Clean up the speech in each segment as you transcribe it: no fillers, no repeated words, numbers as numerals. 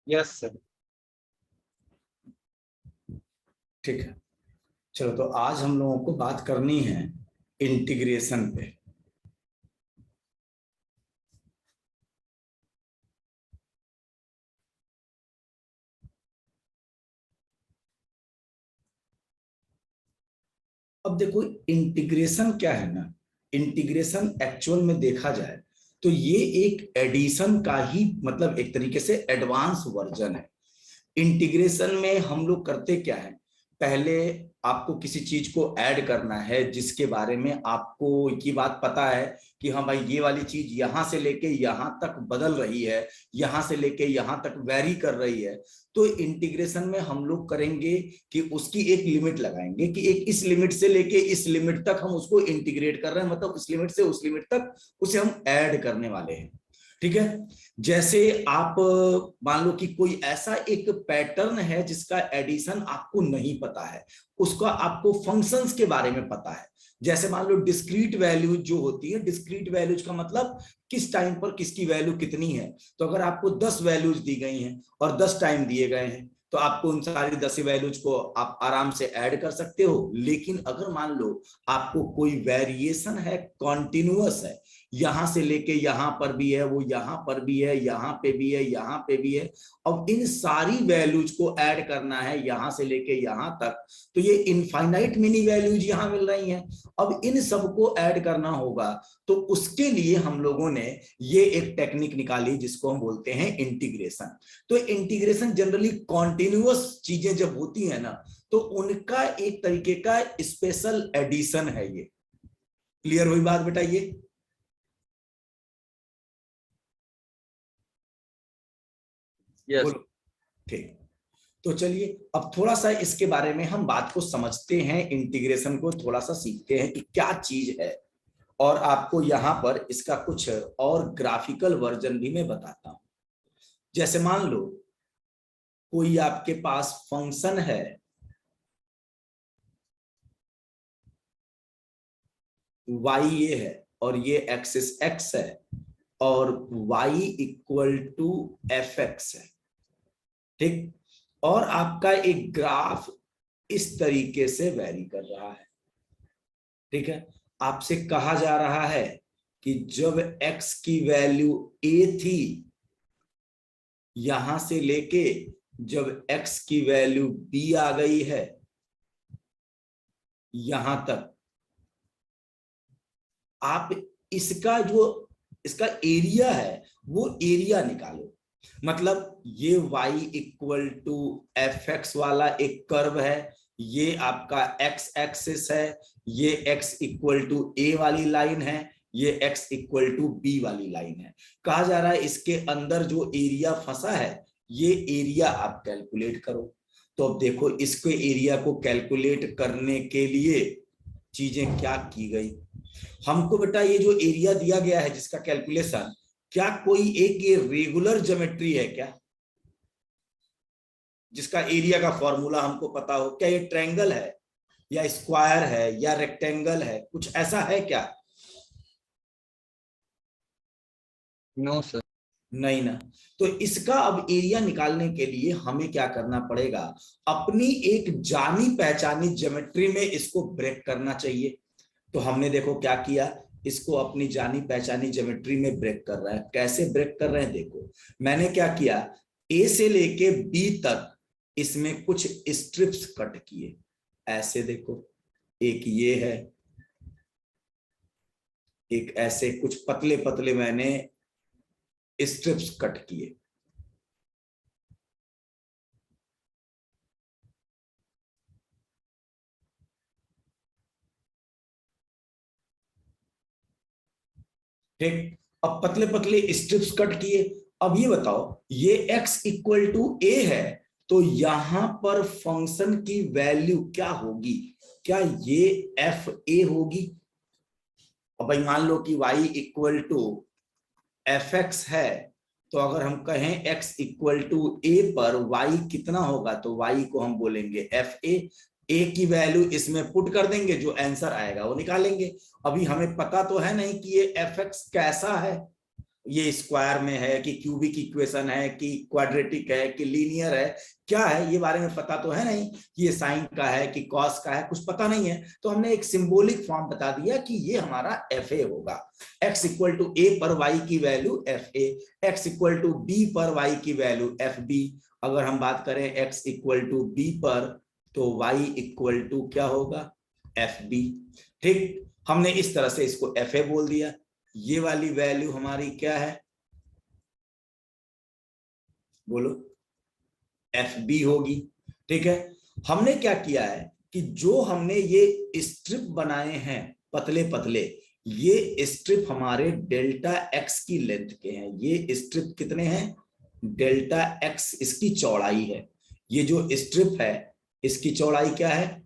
Yes sir. ठीक है, चलो तो आज हम लोगों को बात करनी है इंटीग्रेशन पे। अब देखो इंटीग्रेशन क्या है ना, इंटीग्रेशन एक्चुअल में देखा जाए तो ये एक एडिशन का ही मतलब एक तरीके से एडवांस वर्जन है। इंटीग्रेशन में हम लोग करते क्या है, पहले आपको किसी चीज को ऐड करना है जिसके बारे में आपको की बात पता है कि हाँ भाई ये वाली चीज यहां से लेके यहां तक बदल रही है, यहां से लेके यहां तक वेरी कर रही है। तो इंटीग्रेशन में हम लोग करेंगे कि उसकी एक लिमिट लगाएंगे कि एक इस लिमिट से लेके इस लिमिट तक हम उसको इंटीग्रेट कर रहे हैं, मतलब उस लिमिट से उस लिमिट तक उसे हम ऐड करने वाले हैं। ठीक है, जैसे आप मान लो कि कोई ऐसा एक पैटर्न है जिसका एडिशन आपको नहीं पता है, उसका आपको फंक्शंस के बारे में पता है। जैसे मान लो डिस्क्रीट वैल्यूज जो होती है, डिस्क्रीट वैल्यूज का मतलब किस टाइम पर किसकी वैल्यू कितनी है। तो अगर आपको 10 वैल्यूज दी गई हैं और 10 टाइम दिए गए हैं तो आपको उन सारी 10 वैल्यूज को आप आराम से ऐड कर सकते हो। लेकिन अगर मान लो आपको कोई वेरिएशन है, कॉन्टिन्यूअस है, यहां से लेके यहां पर भी है, वो यहां पर भी है, यहां पे भी है, यहां पे भी है, अब इन सारी वैल्यूज को ऐड करना है यहां से लेके यहां तक, तो ये इनफाइनाइट मिनी वैल्यूज यहां मिल रही हैं। अब इन सबको ऐड करना होगा, तो उसके लिए हम लोगों ने ये एक टेक्निक निकाली जिसको हम बोलते हैं इंटीग्रेशन। तो इंटीग्रेशन जनरली कॉन्टिन्यूअस चीजें जब होती है ना, तो उनका एक तरीके का स्पेशल एडिशन है ये। क्लियर हुई बात बेटा? ये यस। बोलो। ठीक, तो चलिए अब थोड़ा सा इसके बारे में हम बात को समझते हैं, इंटीग्रेशन को थोड़ा सा सीखते हैं कि क्या चीज है। और आपको यहां पर इसका कुछ और ग्राफिकल वर्जन भी मैं बताता हूं। जैसे मान लो कोई आपके पास फंक्शन है, y ये है और ये एक्सिस x है और y equal to f x है। ठीक, और आपका एक ग्राफ इस तरीके से वैरी कर रहा है। ठीक है, आपसे कहा जा रहा है कि जब x की वैल्यू a थी, यहां से लेके जब x की वैल्यू b आ गई है यहां तक, आप इसका जो इसका एरिया है वो एरिया निकालो। मतलब ये y equal to f x वाला एक कर्व है, ये आपका x एक्सिस है, ये x इक्वल टू a वाली लाइन है, ये x इक्वल टू b वाली लाइन है। कहा जा रहा है इसके अंदर जो एरिया फंसा है ये एरिया आप कैलकुलेट करो। तो अब देखो इसके एरिया को कैलकुलेट करने के लिए चीजें क्या की गई। हमको बेटा ये जो एरिया दिया गया है जिसका कैलकुलेशन, क्या कोई एक ये रेगुलर ज्योमेट्री है क्या जिसका एरिया का फॉर्मूला हमको पता हो? क्या ये ट्रायंगल है या स्क्वायर है या रेक्टेंगल है, कुछ ऐसा है क्या? No sir. नहीं ना। तो इसका अब एरिया निकालने के लिए हमें क्या करना पड़ेगा, अपनी एक जानी पहचानी ज्योमेट्री में इसको ब्रेक करना चाहिए। तो हमने देखो क्या किया, इसको अपनी जानी पहचानी ज्योमेट्री में ब्रेक कर रहा है। कैसे ब्रेक कर रहे हैं देखो, मैंने क्या किया, ए से लेके बी तक इसमें कुछ स्ट्रिप्स कट किए। ऐसे देखो, एक ये है, एक ऐसे कुछ पतले पतले मैंने स्ट्रिप्स कट किए। ठीक, अब पतले पतले स्ट्रिप्स कट किए। अब ये बताओ, ये x इक्वल टू a है, तो यहां पर फंक्शन की वैल्यू क्या होगी? क्या ये एफ ए होगी? अब भाई मान लो कि y equal to f x है, तो अगर हम कहें x इक्वल टू ए पर y कितना होगा, तो y को हम बोलेंगे एफ ए की वैल्यू इसमें पुट कर देंगे, जो आंसर आएगा वो निकालेंगे। अभी हमें पता तो है नहीं कि ये एफ एक्स कैसा है, ये स्क्वायर में है कि क्यूबिक इक्वेशन है कि क्वाड्रेटिक है कि लीनियर है, क्या है ये बारे में पता तो है नहीं कि ये साइन का है कि कॉस का है, कुछ पता नहीं है। तो हमने एक सिंबॉलिक फॉर्म बता दिया कि ये हमारा एफ ए होगा। x इक्वल टू ए पर y की value f a, x equal to b पर y की वैल्यू एफ बी। अगर हम बात करें x इक्वल टू बी पर, तो y इक्वल टू क्या होगा, एफ बी। ठीक, हमने इस तरह से इसको एफ ए बोल दिया। ये वाली वैल्यू हमारी क्या है, बोलो, एफ बी होगी। ठीक है, हमने क्या किया है कि जो हमने ये स्ट्रिप बनाए हैं पतले पतले, ये स्ट्रिप हमारे डेल्टा एक्स की लेंथ के हैं। ये स्ट्रिप कितने हैं, डेल्टा एक्स इसकी चौड़ाई है। ये जो स्ट्रिप है इसकी चौड़ाई क्या है,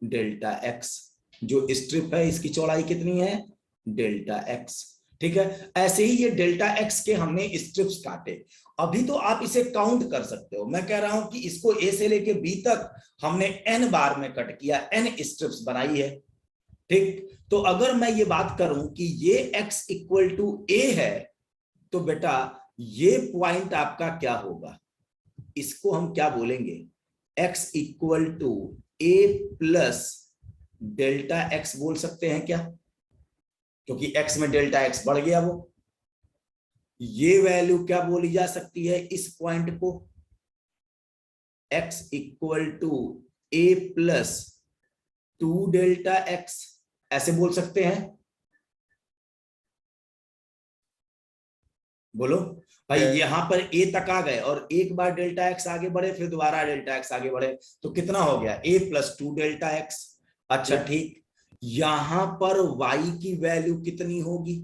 डेल्टा एक्स। जो स्ट्रिप है इसकी चौड़ाई कितनी है, डेल्टा एक्स। ठीक है, ऐसे ही ये डेल्टा एक्स के हमने स्ट्रिप्स काटे। अभी तो आप इसे काउंट कर सकते हो, मैं कह रहा हूं कि इसको ए से लेके बी तक हमने एन बार में कट किया, एन स्ट्रिप्स बनाई है। ठीक, तो अगर मैं ये बात करूं कि ये x इक्वल टू ए है, तो बेटा ये पॉइंट आपका क्या होगा, इसको हम क्या बोलेंगे, x equal to a plus delta x बोल सकते हैं क्या, क्योंकि x में डेल्टा एक्स बढ़ गया। वो ये वैल्यू क्या बोली जा सकती है इस पॉइंट को, x equal to a plus 2 delta x, ऐसे बोल सकते हैं। बोलो भाई, यहां पर ए तक आ गए और एक बार डेल्टा एक्स आगे बढ़े, फिर दोबारा डेल्टा एक्स आगे बढ़े, तो कितना हो गया, ए प्लस 2 डेल्टा एक्स। अच्छा ठीक, यहां पर y की वैल्यू कितनी होगी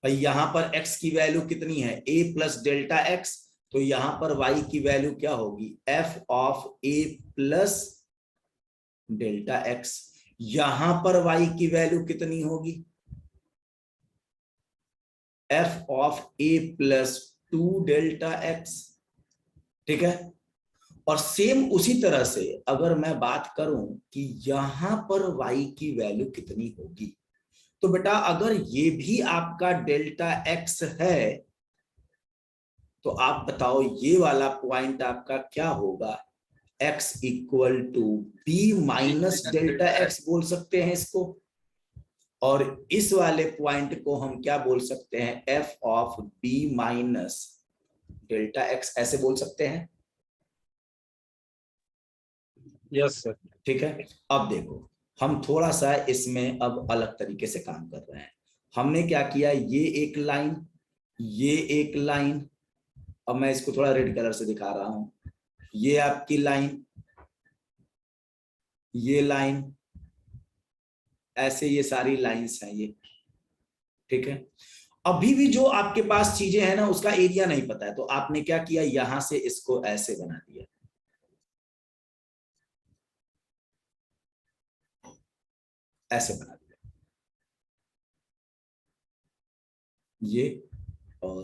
भाई, यहां पर x की वैल्यू कितनी है, a प्लस डेल्टा एक्स, तो यहां पर y की वैल्यू क्या होगी, f of a plus delta x. यहां पर y की वैल्यू कितनी होगी, f of a plus 2 delta x. ठीक है, और सेम उसी तरह से अगर मैं बात करूं कि यहां पर y की वैल्यू कितनी होगी, तो बेटा अगर ये भी आपका डेल्टा एक्स है, तो आप बताओ ये वाला पॉइंट आपका क्या होगा, x equal to b minus delta x बोल सकते हैं इसको। और इस वाले पॉइंट को हम क्या बोल सकते हैं, f of b minus delta x, ऐसे बोल सकते हैं। Yes sir. ठीक है, अब देखो हम थोड़ा सा इसमें अब अलग तरीके से काम कर रहे हैं। हमने क्या किया, ये एक लाइन, ये एक लाइन, अब मैं इसको थोड़ा रेड कलर से दिखा रहा हूं, ये आपकी लाइन, ये लाइन, ऐसे ये सारी लाइंस हैं ये। ठीक है, अभी भी जो आपके पास चीजें हैं ना उसका एरिया नहीं पता है, तो आपने क्या किया, यहां से इसको ऐसे बना दिया, ऐसे बना दिया, ये और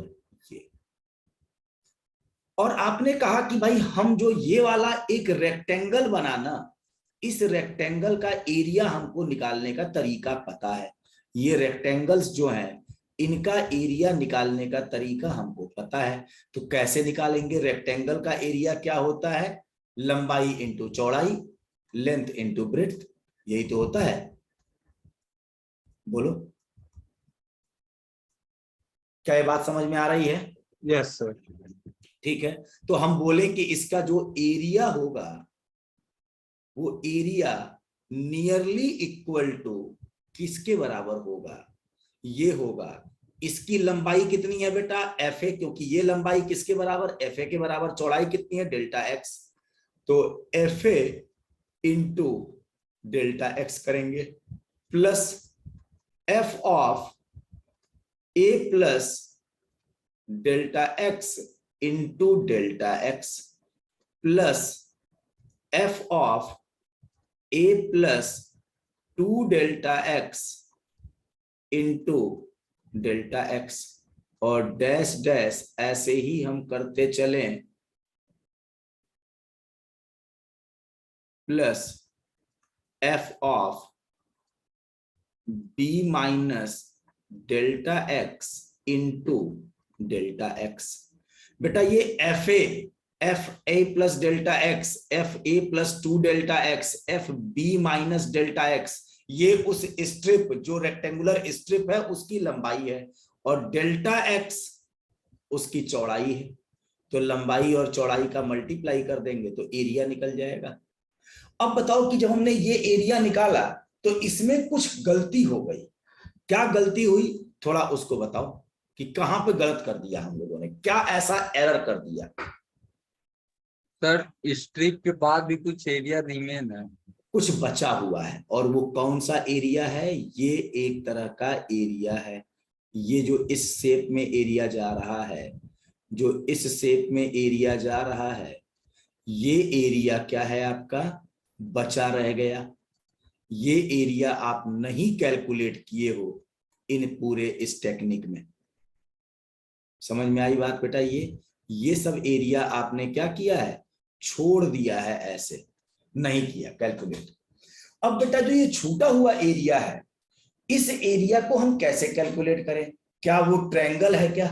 ये। और आपने कहा कि भाई हम जो ये वाला एक रेक्टेंगल बनाना, इस रेक्टेंगल का एरिया हमको निकालने का तरीका पता है। ये रेक्टेंगल्स जो हैं इनका एरिया निकालने का तरीका हमको पता है। तो कैसे निकालेंगे, रेक्टेंगल का एरिया क्या होता है, लंबाई इंटू चौड़ाई, लेंथ इंटू ब्रेड्थ, यही तो होता है। बोलो, क्या ये बात समझ में आ रही है? Yes sir. ठीक है, तो हम बोले कि इसका जो एरिया होगा वो एरिया नियरली इक्वल टू किसके बराबर होगा, ये होगा, इसकी लंबाई कितनी है बेटा, एफ ए, क्योंकि ये लंबाई किसके बराबर, एफ ए के बराबर, चौड़ाई कितनी है, डेल्टा एक्स, तो f a into delta x करेंगे, plus f of a plus delta x into delta x, plus f of a plus 2 delta x into delta x, और डैश डैश ऐसे ही हम करते चलें, plus f of b minus delta x into delta x. बेटा ये f a plus delta x, f a plus 2 delta x, f b minus delta x, ये उस स्ट्रिप जो रेक्टेंगुलर स्ट्रिप है उसकी लंबाई है, और डेल्टा एक्स उसकी चौड़ाई है। तो लंबाई और चौड़ाई का मल्टीप्लाई कर देंगे तो एरिया निकल जाएगा। अब बताओ कि जब हमने ये एरिया निकाला तो इसमें कुछ गलती हो गई। क्या गलती हुई, थोड़ा उसको बताओ कि कहां पे गलत कर दिया हम लोगों ने, क्या ऐसा एरर कर दिया। सर स्ट्रिप के बाद भी कुछ एरिया रिमेन है। कुछ बचा हुआ है, और वो कौन सा एरिया है, ये एक तरह का एरिया है। ये जो इस शेप में एरिया जा रहा है, जो इस शेप में एरिया जा रहा है, ये एरिया क्या है आपका, बचा रह गया। ये एरिया आप नहीं कैलकुलेट किए हो इन पूरे इस टेक्निक में। समझ में आई बात बेटा। ये सब एरिया आपने क्या किया है, छोड़ दिया है, ऐसे नहीं किया कैलकुलेट। अब बेटा जो ये छूटा हुआ एरिया है, इस एरिया को हम कैसे कैलकुलेट करें, क्या वो ट्रायंगल है क्या।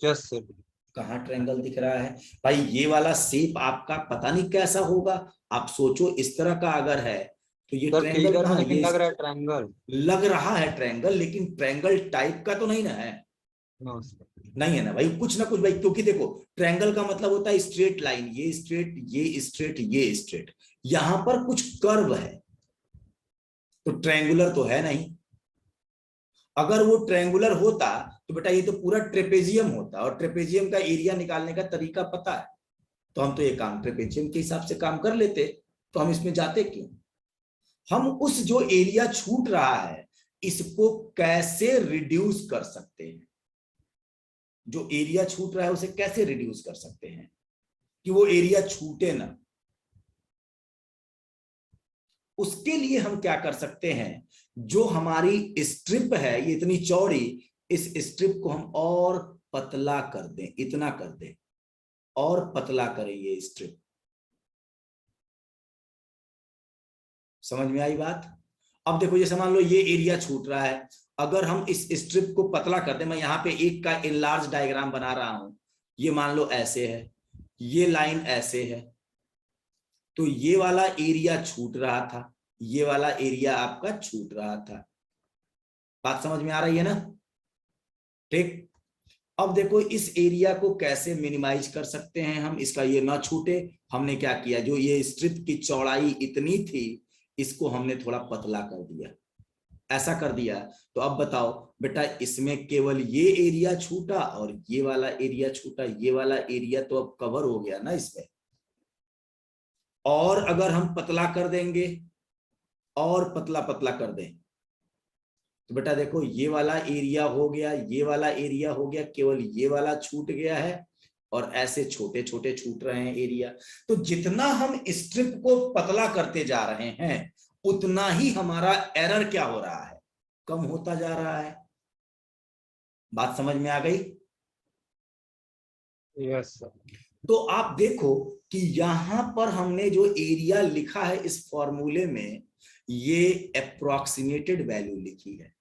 Yes sir. कहाँ ट्रायंगल दिख रहा है भाई, ये वाला शेप आपका पता नहीं कैसा होगा। आप सोचो इस तरह का अगर है तो ये सर ट्रायंगल फिगर में कहाँ, लेकिन ये लग रहा है ट्रायंगल। लग रहा है ट्रायंगल, लेकिन ट्रायंगल टाइप का तो नहीं ना है। No sir. नहीं है ना भाई, कुछ ना कुछ भाई, क्योंकि देखो ट्रायंगल का मतलब होता है स्ट्रेट लाइन, ये स्ट्रेट, ये स्ट्रेट, ये स्ट्रेट। यहां पर कुछ कर्व है, तो ट्रायंगुलर तो है नहीं। अगर वो ट्रायंगुलर होता तो बेटा ये तो पूरा ट्रेपेजियम होता, और ट्रेपेजियम का एरिया निकालने का तरीका पता है, तो हम तो ये काम ट्रेपेजियम के हिसाब से काम कर लेते। तो हम इसमें जाते क्यों। हम उस जो एरिया छूट रहा है इसको कैसे रिड्यूस कर सकते हैं, जो एरिया छूट रहा है उसे कैसे रिड्यूस कर सकते हैं कि वो एरिया छूटे ना। उसके लिए हम क्या कर सकते हैं, जो हमारी स्ट्रिप है ये इतनी चौड़ी, इस स्ट्रिप को हम और पतला कर दें, इतना कर दें, और पतला करें ये स्ट्रिप। समझ में आई बात। अब देखो जैसे मान लो ये एरिया छूट रहा है, अगर हम इस स्ट्रिप को पतला कर दें, मैं यहाँ पे एक का इनलार्ज डायग्राम बना रहा हूं, ये मान लो ऐसे है, ये लाइन ऐसे है, तो ये वाला एरिया छूट रहा था, ये वाला एरिया आपका छूट रहा था। बात समझ में आ रही है ना। ठीक। अब देखो इस एरिया को कैसे मिनिमाइज कर सकते हैं हम, इसका ये ना छूटे। हमने क्या किया, जो ये स्ट्रिप की चौड़ाई इतनी थी इसको हमने थोड़ा पतला कर दिया, ऐसा कर दिया। तो अब बताओ बेटा, इसमें केवल ये एरिया छूटा और ये वाला एरिया छूटा, ये वाला एरिया तो अब कवर हो गया ना इसमें। और अगर हम पतला कर देंगे, और पतला पतला कर दें, तो बेटा देखो ये वाला एरिया हो गया, ये वाला एरिया हो गया, केवल ये वाला छूट गया है, और ऐसे छोटे छोटे छूट रहे हैं एरिया। तो जितना हम स्ट्रिप को पतला करते जा रहे हैं उतना ही हमारा एरर क्या हो रहा है, कम होता जा रहा है। बात समझ में आ गई। Yes sir. तो आप देखो कि यहां पर हमने जो एरिया लिखा है इस फॉर्मूले में, ये अप्रोक्सीमेटेड वैल्यू लिखी है।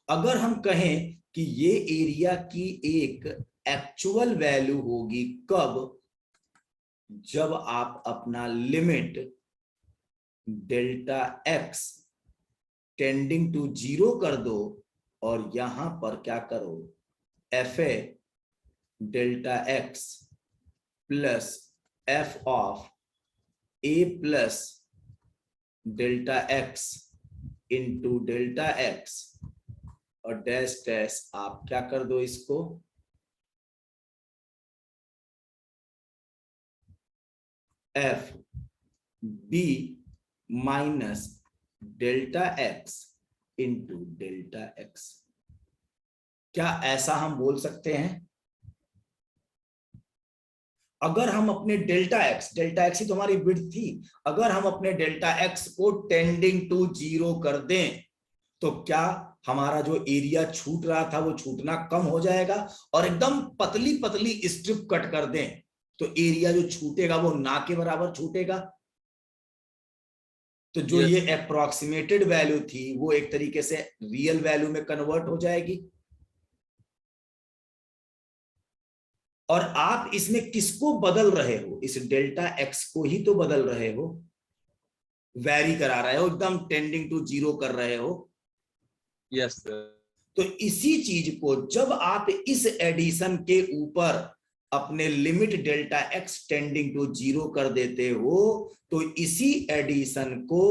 अगर हम कहें कि ये एरिया की एक एक्चुअल वैल्यू होगी कब, जब आप अपना limit delta x tending to 0 कर दो, और यहां पर क्या करो, f a delta x plus f of a plus delta x into delta x, और डैश डैश आप क्या कर दो इसको, f b minus delta x into delta x. क्या ऐसा हम बोल सकते हैं। अगर हम अपने डेल्टा एक्स ही तो हमारी विड्थ थी, अगर हम अपने डेल्टा एक्स को टेंडिंग टू 0 कर दें तो क्या हमारा जो एरिया छूट रहा था वो छूटना कम हो जाएगा, और एकदम पतली पतली स्ट्रिप कट कर दें तो एरिया जो छूटेगा वो ना के बराबर छूटेगा। तो जो ये अप्रोक्सीमेटेड वैल्यू थी वो एक तरीके से रियल वैल्यू में कन्वर्ट हो जाएगी। और आप इसमें किसको बदल रहे हो, इस डेल्टा एक्स को ही तो बदल रहे हो, वेरी करा रहे हो, एकदम टेंडिंग टू जीरो कर रहे हो। Yes sir. तो इसी चीज को जब आप इस एडिशन के ऊपर अपने limit delta x tending to zero कर देते हो, तो इसी एडिशन को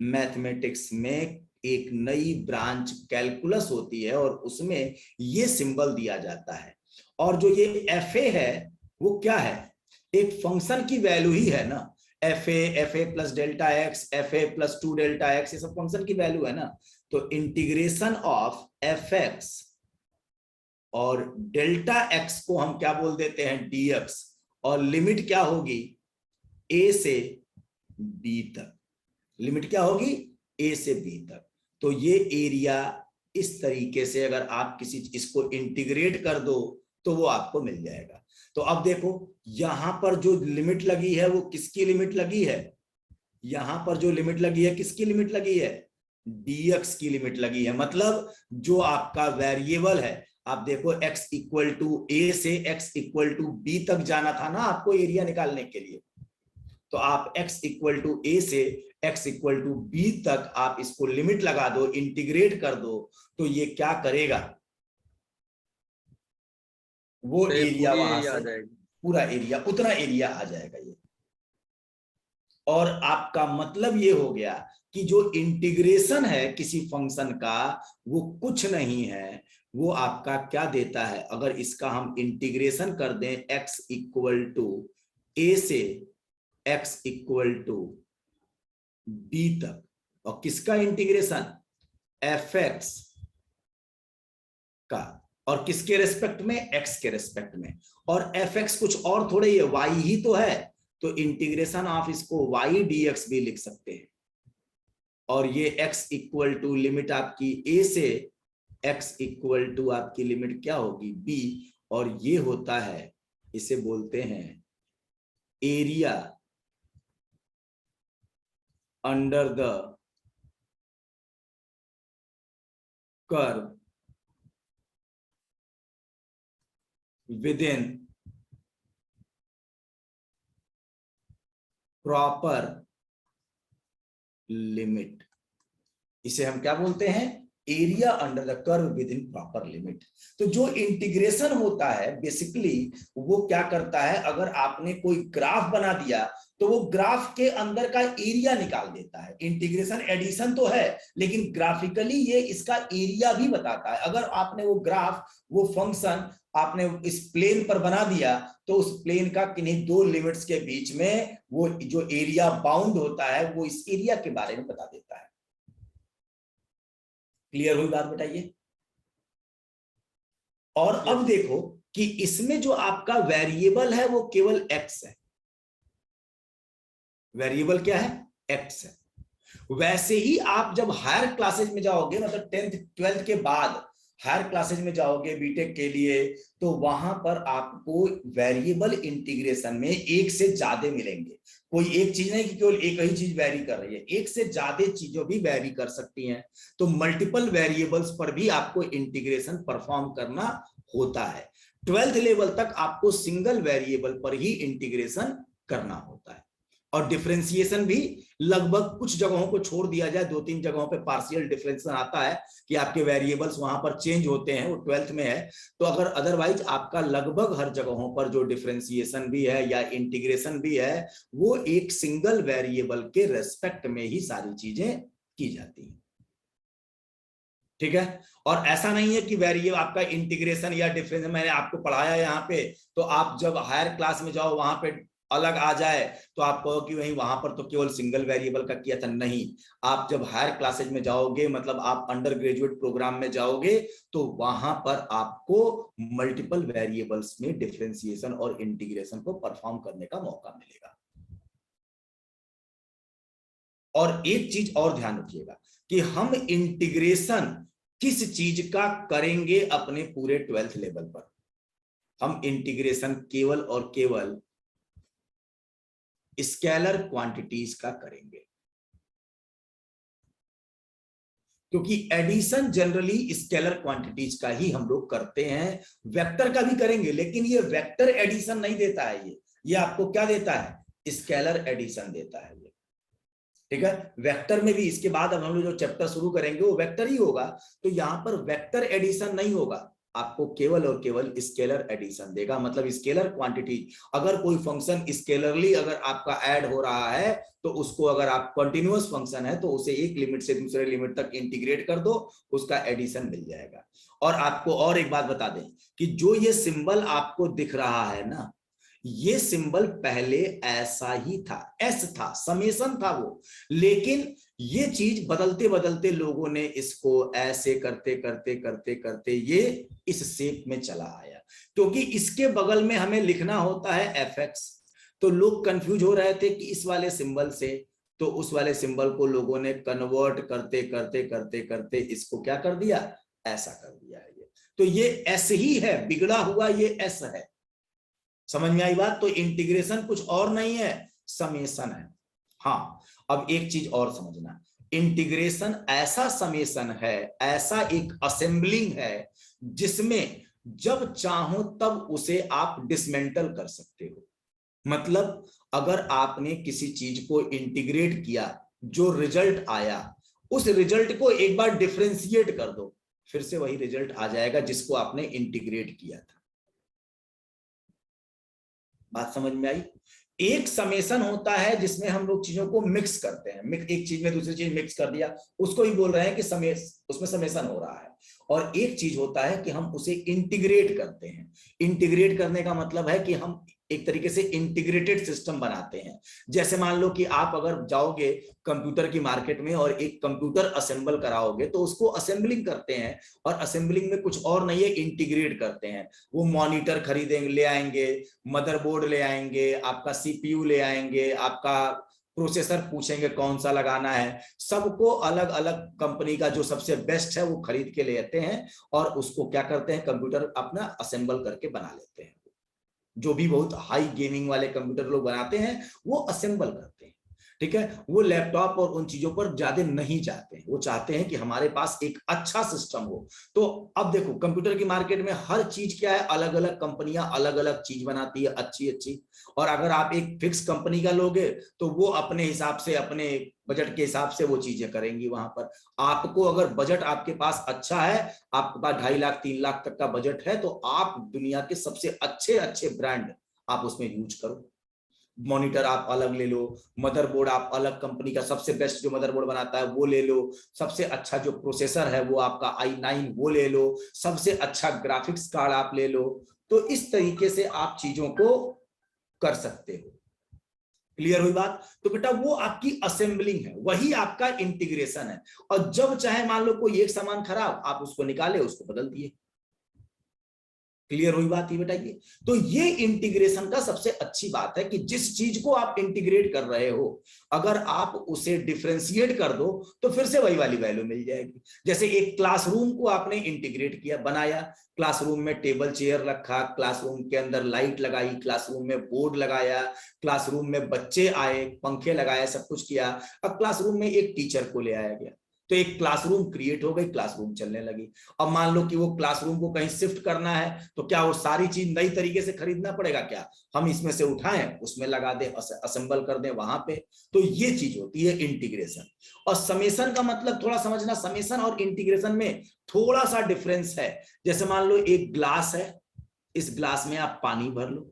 मैथमेटिक्स में एक नई ब्रांच कैलकुलस होती है और उसमें ये सिंबल दिया जाता है। और जो ये एफ ए है वो क्या है, एक फंक्शन की वैल्यू ही है ना, F a plus delta x, f a plus 2 delta x, ये सब फंक्शन की वैल्यू है ना। तो इंटीग्रेशन ऑफ एफ एक्स और डेल्टा एक्स को हम क्या बोल देते हैं, डीएक्स, और लिमिट क्या होगी, ए से बी तक, लिमिट क्या होगी, ए से बी तक। तो ये एरिया इस तरीके से अगर आप किसी इसको इंटीग्रेट कर दो तो वो आपको मिल जाएगा। तो अब देखो यहां पर जो लिमिट लगी है वो किसकी लिमिट लगी है, यहां पर जो लिमिट लगी है किसकी लिमिट लगी है, dx की लिमिट लगी है। मतलब जो आपका वेरिएबल है, आप देखो x इक्वल टू ए से x इक्वल टू बी तक जाना था ना आपको एरिया निकालने के लिए, तो आप x इक्वल टू ए से x इक्वल टू बी तक आप इसको लिमिट लगा दो, इंटीग्रेट कर दो, तो ये क्या करेगा, वो एरिया वहां एरिया आ से जाएगी। पूरा एरिया, उतना एरिया आ जाएगा ये। और आपका मतलब ये हो गया कि जो इंटीग्रेशन है किसी फंक्शन का वो कुछ नहीं है, वो आपका क्या देता है, अगर इसका हम इंटीग्रेशन कर दें x इक्वल टू ए से x इक्वल टू बी तक, और किसका इंटीग्रेशन, एफ एक्स का, और किसके रेस्पेक्ट में, x के रेस्पेक्ट में, और एफ एक्स कुछ और थोड़े ही है, y ही तो है, तो इंटीग्रेशन ऑफ इसको y dx भी लिख सकते हैं। और ये x इक्वल टू लिमिट आपकी a से x इक्वल टू आपकी लिमिट क्या होगी, b, और ये होता है, इसे बोलते हैं area under the curve within proper limit. इसे हम क्या बोलते हैं, area under the curve with in proper limit. तो जो इंटीग्रेशन होता है बेसिकली वो क्या करता है, अगर आपने कोई ग्राफ बना दिया तो वो ग्राफ के अंदर का एरिया निकाल देता है। इंटीग्रेशन एडिशन तो है लेकिन ग्राफिकली ये इसका एरिया भी बताता है। अगर आपने वो ग्राफ, वो फंक्शन आपने इस प्लेन पर बना दिया तो उस प्लेन का किन्हीं दो लिमिट्स के बीच में वो जो एरिया बाउंड होता है वो इस एरिया के बारे में बता देता है। क्लियर हुई बात, बताइए। और अब देखो कि इसमें जो आपका वेरिएबल है वो केवल x है, वेरिएबल क्या है, x है। वैसे ही आप जब हायर क्लासेज में जाओगे, मतलब 10th 12th के बाद हायर क्लासेज में जाओगे बीटेक के लिए, तो वहां पर आपको वेरिएबल इंटीग्रेशन में एक से ज्यादा मिलेंगे। कोई एक चीज नहीं कि केवल एक ही चीज वेरी कर रही है, एक से ज्यादा चीजों भी वेरी कर सकती हैं। तो मल्टीपल वेरिएबल्स पर भी आपको इंटीग्रेशन परफॉर्म करना होता है। 12th लेवल तक आपको सिंगल वेरिएबल पर ही इंटीग्रेशन करना होता है। और डिफरेंशिएशन भी लगभग कुछ जगहों को छोड़ दिया जाए, 2-3 जगहों पे पार्शियल डिफरेंशिएशन आता है कि आपके वेरिएबल्स वहां पर चेंज होते हैं, वो 12th में है। तो अगर अदरवाइज आपका लगभग हर जगहों पर जो डिफरेंशिएशन भी है या इंटीग्रेशन भी है वो एक सिंगल वेरिएबल के रेस्पेक्ट में ही सारी चीजें की जाती हैं। ठीक है। और ऐसा नहीं है कि वेरिएबल आपका इंटीग्रेशन या डिफरेंस मैंने आपको पढ़ाया यहाँ पे, तो आप जब हायर क्लास में जाओ वहां पे अलग आ जाए तो आप कहो कि वहीं वहां पर तो केवल सिंगल वेरिएबल का किया था। नहीं, आप जब हायर क्लासेज में जाओगे, मतलब आप अंडर ग्रेजुएट प्रोग्राम में जाओगे, तो वहां पर आपको मल्टीपल वेरिएबल्स में डिफरेंशिएशन और इंटीग्रेशन को परफॉर्म करने का मौका मिलेगा। और एक चीज और ध्यान रखिएगा कि हम इंटीग्रेशन किस चीज का करेंगे अपने पूरे 12th लेवल पर। हम इंटीग्रेशन केवल और केवल स्केलर क्वांटिटीज का करेंगे। क्योंकि एडिशन जनरली स्केलर क्वांटिटीज का ही हम लोग करते हैं, वेक्टर का भी करेंगे, लेकिन ये वेक्टर एडिशन नहीं देता है, ये आपको क्या देता है, स्केलर एडिशन देता है ये, ठीक है। वेक्टर में भी इसके बाद अब हम लोग जो चैप्टर शुरू करेंगे वो वेक्टर ही होगा, तो यहां पर वेक्टर एडिशन नहीं होगा, आपको केवल और केवल स्केलर एडिशन देगा। मतलब स्केलर क्वांटिटी, अगर कोई फंक्शन स्केलरली अगर आपका ऐड हो रहा है तो उसको, अगर आप कंटिन्यूअस फंक्शन है तो उसे एक लिमिट से दूसरे लिमिट तक इंटीग्रेट कर दो, उसका एडिशन मिल जाएगा। और आपको और एक बात बता दें कि जो ये सिंबल आपको दिख रहा है ना, ये सिंबल पहले ऐसा ही था, एस था, समेशन था वो, लेकिन ये चीज बदलते बदलते लोगों ने इसको ऐसे करते करते करते करते ये इस शेप में चला आया, क्योंकि इसके बगल में हमें लिखना होता है एफ एक्स, तो लोग कंफ्यूज हो रहे थे कि इस वाले सिंबल से, तो उस वाले सिंबल को लोगों ने कन्वर्ट करते करते करते करते इसको क्या कर दिया, ऐसा कर दिया है ये, तो ये एस ही है, बिगड़ा हुआ ये एस है। समझ में आई बात? तो इंटीग्रेशन कुछ और नहीं है, समेशन है। हाँ, अब एक चीज और समझना, इंटीग्रेशन ऐसा समेशन है, ऐसा एक असेंबलिंग है जिसमें जब चाहो तब उसे आप डिसमेंटल कर सकते हो। मतलब अगर आपने किसी चीज को इंटीग्रेट किया, जो रिजल्ट आया, उस रिजल्ट को एक बार डिफरेंशिएट कर दो, फिर से वही रिजल्ट आ जाएगा जिसको आपने इंटीग्रेट किया था। बात समझ में आई? एक समेशन होता है जिसमें हम लोग चीजों को मिक्स करते हैं, एक चीज में दूसरी चीज मिक्स कर दिया, उसको ही बोल रहे हैं कि उसमें समेशन हो रहा है। और एक चीज होता है कि हम उसे इंटीग्रेट करते हैं। इंटीग्रेट करने का मतलब है कि हम एक तरीके से इंटीग्रेटेड सिस्टम बनाते हैं। जैसे मान लो कि आप अगर जाओगे कंप्यूटर की मार्केट में और एक कंप्यूटर असेंबल कराओगे, तो उसको असेंबलिंग करते हैं, और असेंबलिंग में कुछ और नहीं है, इंटीग्रेट करते हैं। वो मॉनिटर खरीदेंगे, ले आएंगे, मदरबोर्ड ले आएंगे, आपका सीपीयू ले आएंगे, आपका प्रोसेसर पूछेंगे कौन सा लगाना है, सबको अलग अलग कंपनी का जो सबसे बेस्ट है वो खरीद के ले आते हैं, और उसको क्या करते हैं, कंप्यूटर अपना असेंबल करके बना लेते हैं। जो भी बहुत हाई गेमिंग वाले कंप्यूटर लोग बनाते हैं वो असेंबल करते हैं, ठीक है। वो लैपटॉप और उन चीजों पर ज्यादा नहीं जाते हैं, वो चाहते हैं कि हमारे पास एक अच्छा सिस्टम हो। तो अब देखो कंप्यूटर की मार्केट में हर चीज क्या है, अलग अलग कंपनियां अलग अलग चीज बनाती है अच्छी अच्छी, और अगर आप एक फिक्स कंपनी का लोगे तो वो अपने हिसाब से, अपने बजट के हिसाब से वो चीजें करेंगी। वहां पर आपको अगर बजट आपके पास अच्छा है, आपके पास 2.5 लाख 3 लाख तक का बजट है, तो आप दुनिया के सबसे अच्छे अच्छे ब्रांड आप उसमें यूज करो। मॉनिटर आप अलग ले लो, मदरबोर्ड आप अलग कंपनी का सबसे बेस्ट जो मदरबोर्ड बनाता है वो ले लो, सबसे अच्छा जो प्रोसेसर है वो आपका i9 वो ले लो, सबसे अच्छा ग्राफिक्स कार्ड आप ले लो। तो इस तरीके से आप चीजों को कर सकते हो। क्लियर हुई बात? तो बेटा वो आपकी असेंबलिंग है, वही आपका इंटीग्रेशन है। और जब चाहे मान लो कोई एक सामान खराब, आप उसको निकाले, उसको बदल दिए। क्लियर हुई बात ये बेटा? ये तो ये इंटीग्रेशन का सबसे अच्छी बात है कि जिस चीज को आप इंटीग्रेट कर रहे हो, अगर आप उसे डिफरेंशिएट कर दो तो फिर से वही वाली वैल्यू मिल जाएगी। जैसे एक क्लासरूम को आपने इंटीग्रेट किया, बनाया, क्लासरूम में टेबल चेयर रखा, क्लासरूम के अंदर लाइट लगाई, क्लासरूम में बोर्ड लगाया, क्लासरूम में बच्चे आए, पंखे लगाए, सब कुछ किया। अब क्लासरूम में एक टीचर को ले आया गया, तो एक क्लासरूम क्रिएट हो गई, क्लासरूम चलने लगी। अब मान लो कि वो क्लासरूम को कहीं शिफ्ट करना है, तो क्या वो सारी चीज नई तरीके से खरीदना पड़ेगा? क्या हम इसमें से उठाएं, उसमें लगा दें, असेंबल कर दें वहां पे? तो ये चीज होती है इंटीग्रेशन। और समेशन का मतलब थोड़ा समझना, समेशन और इंटीग्रेशन में थोड़ा सा डिफरेंस है। जैसे मान लो एक ग्लास है, इस ग्लास में आप पानी भर लो,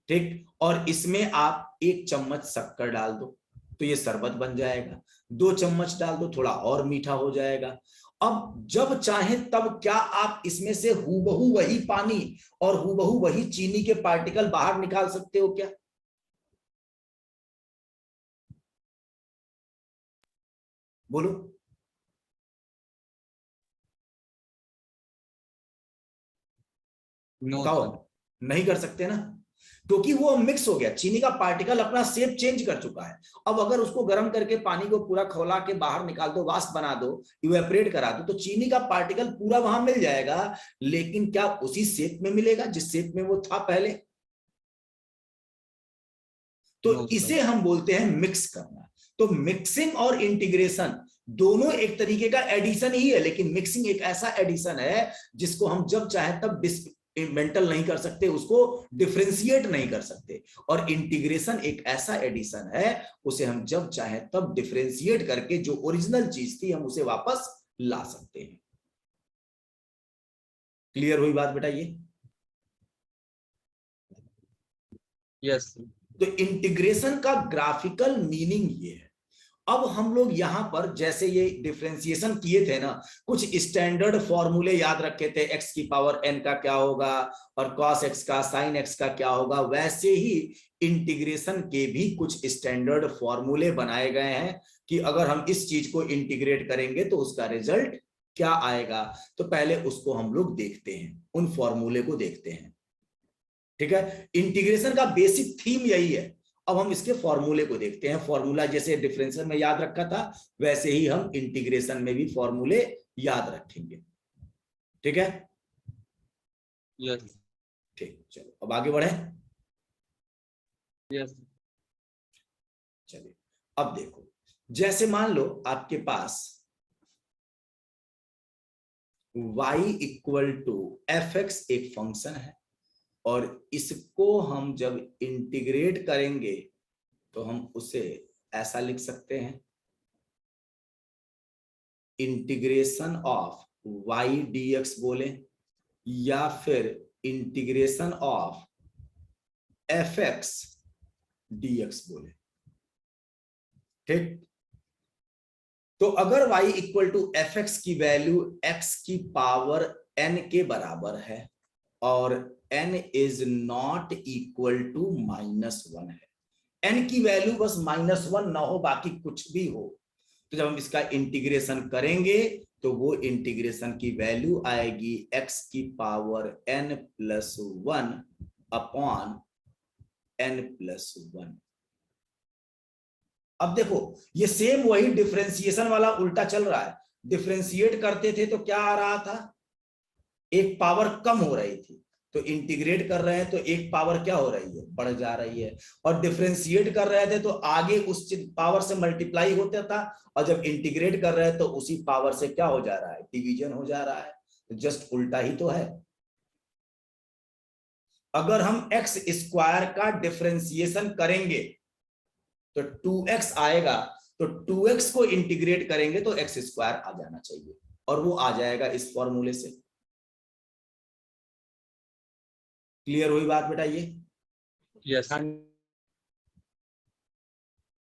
ठीक, और इसमें आप 1 चम्मच शक्कर डाल दो, तो ये शरबत बन जाएगा। 2 चम्मच डाल दो, थोड़ा और मीठा हो जाएगा। अब जब चाहे तब क्या आप इसमें से हूबहू वही पानी और हूबहू वही चीनी के पार्टिकल बाहर निकाल सकते हो क्या? बोलो। नो बताओ। सर। नहीं कर सकते ना, क्योंकि वो मिक्स हो गया, चीनी का पार्टिकल अपना शेप चेंज कर चुका है। अब अगर उसको गर्म करके पानी को पूरा खौला के बाहर निकाल दो, वाष्प बना दो, इवेपोरेट करा दो, तो चीनी का पार्टिकल पूरा वहां मिल जाएगा, लेकिन क्या उसी शेप में मिलेगा जिस शेप में वो था पहले? तो नो सर। इसे हम बोलते हैं मिक्स करना। तो मिक्सिंग और इंटीग्रेशन दोनों एक तरीके का एडिशन ही है, लेकिन मिक्सिंग एक ऐसा एडिशन है जिसको हम जब चाहे तब मेंटल नहीं कर सकते, उसको डिफरेंशिएट नहीं कर सकते। और इंटीग्रेशन एक ऐसा एडिशन है, उसे हम जब चाहे तब डिफरेंशिएट करके जो ओरिजिनल चीज थी हम उसे वापस ला सकते हैं। क्लियर हुई बात बेटा? ये यस तो इंटीग्रेशन का ग्राफिकल मीनिंग ये है। अब हम लोग यहां पर जैसे ये डिफरेंशिएशन किए थे ना, कुछ स्टैंडर्ड फॉर्मूले याद रखे थे, x की पावर n का क्या होगा और cos x का sin x का क्या होगा, वैसे ही इंटीग्रेशन के भी कुछ स्टैंडर्ड फॉर्मूले बनाए गए हैं कि अगर हम इस चीज को इंटीग्रेट करेंगे तो उसका रिजल्ट क्या आएगा। तो पहले उसको हम लोग देखते हैं, उन फॉर्मूले को देखते हैं। ठीक है, इंटीग्रेशन का बेसिक थीम यही है। अब हम इसके फॉर्मूले को देखते हैं। फॉर्मूला जैसे डिफरेंशियल में याद रखा था, वैसे ही हम इंटीग्रेशन में भी फॉर्मूले याद रखेंगे। ठीक है, यस ठीक, चलो अब आगे बढ़े। यस चलिए अब देखो, जैसे मान लो आपके पास y equal to f x एक फंक्शन है, और इसको हम जब इंटीग्रेट करेंगे तो हम उसे ऐसा लिख सकते हैं, इंटीग्रेशन ऑफ y dx बोले, या फिर integration of f x dx बोले। ठीक, तो अगर y equal to f x की वैल्यू x की पावर n के बराबर है और n is not equal to -1 है, n की वैल्यू बस -1 ना हो, बाकी कुछ भी हो, तो जब हम इसका इंटीग्रेशन करेंगे तो वो इंटीग्रेशन की वैल्यू आएगी x की पावर n+1 अपॉन n+1। अब देखो ये सेम वही डिफरेंशिएशन वाला उल्टा चल रहा है। डिफरेंशिएट करते थे तो क्या आ रहा था, एक पावर कम हो रही थी, तो इंटीग्रेट कर रहे हैं तो एक पावर क्या हो रही है, बढ़ जा रही है। और डिफरेंशिएट कर रहे थे तो आगे उस पावर से मल्टीप्लाई होता था, और जब इंटीग्रेट कर रहे हैं तो उसी पावर से क्या हो जा रहा है, डिवीजन हो जा रहा है। तो जस्ट उल्टा ही तो है। अगर हम एक्स स्क्वायर का डिफरेंशिएशन करेंगे तो 2x आएगा, तो 2x को इंटीग्रेट करेंगे तो एक्स स्क्वायर आ जाना चाहिए, और वो आ जाएगा इस फॉर्मूले से। क्लियर हुई बात बेटा? ये यस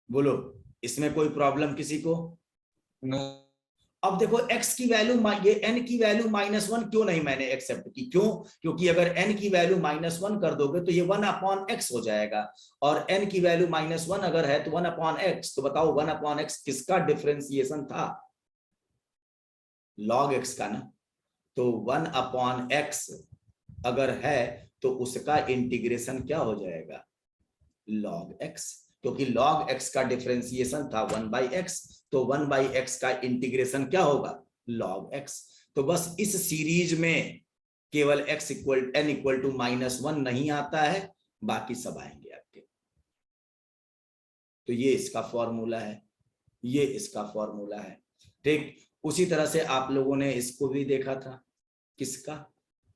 बोलो, इसमें कोई प्रॉब्लम किसी को? नो अब देखो x की वैल्यू, ये n की वैल्यू -1 क्यों नहीं मैंने एक्सेप्ट की, क्यों? क्योंकि अगर n की वैल्यू -1 कर दोगे तो ये 1/x हो जाएगा, और n की वैल्यू -1 अगर है तो 1/x, तो बताओ 1/x किसका डिफरेंशिएशन था, log x का ना। तो 1/x अगर है तो उसका इंटीग्रेशन क्या हो जाएगा, log x, क्योंकि log x का डिफरेंशिएशन था 1/x, तो 1/x का इंटीग्रेशन क्या होगा, log x। तो बस इस सीरीज में केवल x equal n equal to -1 नहीं आता है, बाकी सब आएंगे आपके। तो ये इसका फॉर्मूला है, ये इसका फॉर्मूला है। ठीक, उसी तरह से आप लोगों ने इसको भी देखा था, किसका,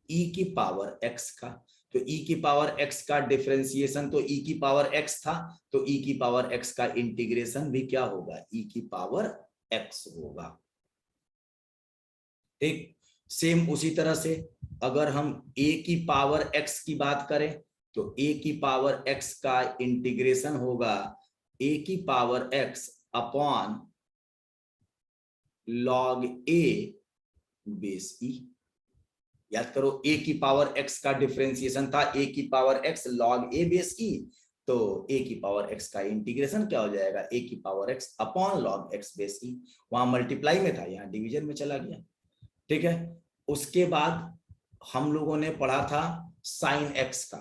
e की पावर x का। तो e की पावर x का डिफरेंशिएशन तो e की पावर x था, तो e की पावर x का इंटीग्रेशन भी क्या होगा, e की पावर x होगा। ठीक, सेम उसी तरह से अगर हम a की पावर x की बात करें तो a की पावर x का इंटीग्रेशन होगा a की power x upon log a base e। याद करो, a की पावर x का डिफरेंशिएशन था a की power x log a base e, तो a की पावर x का इंटीग्रेशन क्या हो जाएगा, a की power x upon log x base e। वहां मल्टीप्लाई में था, यहाँ डिवीजन में चला गया। ठीक है, उसके बाद हम लोगों ने पढ़ा था साइन x का,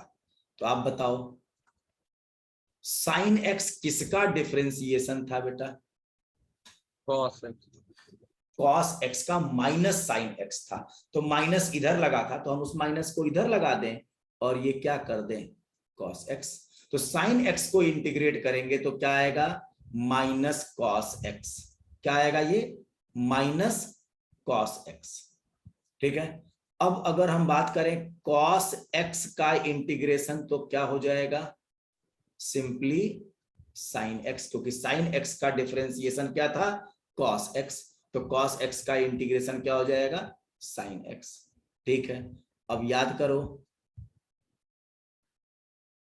तो आप बताओ साइन x किसका डिफरेंशिएशन था बेटा, कॉस cos x का माइनस साइन x था। तो माइनस इधर लगा था तो हम उस माइनस को इधर लगा दें और ये क्या कर दें, cos x। तो साइन x को इंटीग्रेट करेंगे तो क्या आएगा, माइनस cos x। क्या आएगा ये माइनस कॉस एक्स। ठीक है, अब अगर हम बात करें कॉस एक्स का इंटीग्रेशन तो क्या हो जाएगा, सिंपली साइन एक्स, क्योंकि साइन एक्स का डिफरेंशिएशन क्या था, कॉस एक्स, तो कॉस एक्स का इंटीग्रेशन क्या हो जाएगा, साइन एक्स। ठीक है, अब याद करो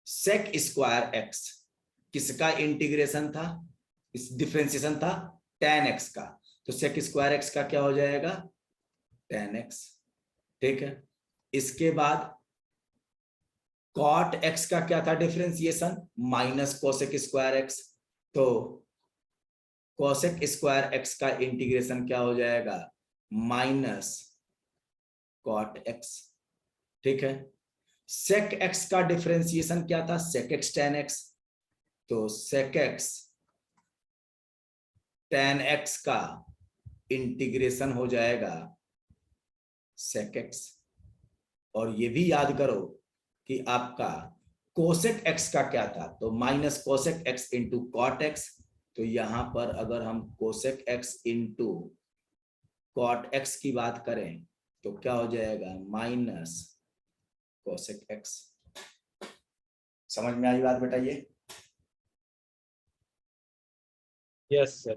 सेक स्क्वायर एक्स किसका इंटीग्रेशन था, इस डिफरेंशिएशन था tan एक्स का, तो सेक स्क्वायर एक्स का क्या हो जाएगा, tan एक्स। ठीक है, इसके बाद cot x का क्या था differentiation, minus cosec square x, तो कोसेक स्क्वायर एक्स का इंटीग्रेशन क्या हो जाएगा, माइनस cot x। ठीक है, sec x का डिफरेंशिएशन क्या था, sec x tan x, तो sec x tan x का इंटीग्रेशन हो जाएगा sec x। और ये भी याद करो कि आपका कोसेक एक्स का क्या था, तो minus cosec x into cot x, तो यहां पर अगर हम cosec x into cot x की बात करें तो क्या हो जाएगा, माइनस कोसेक एक्स। समझ में आई बात बेटा ये? Yes sir.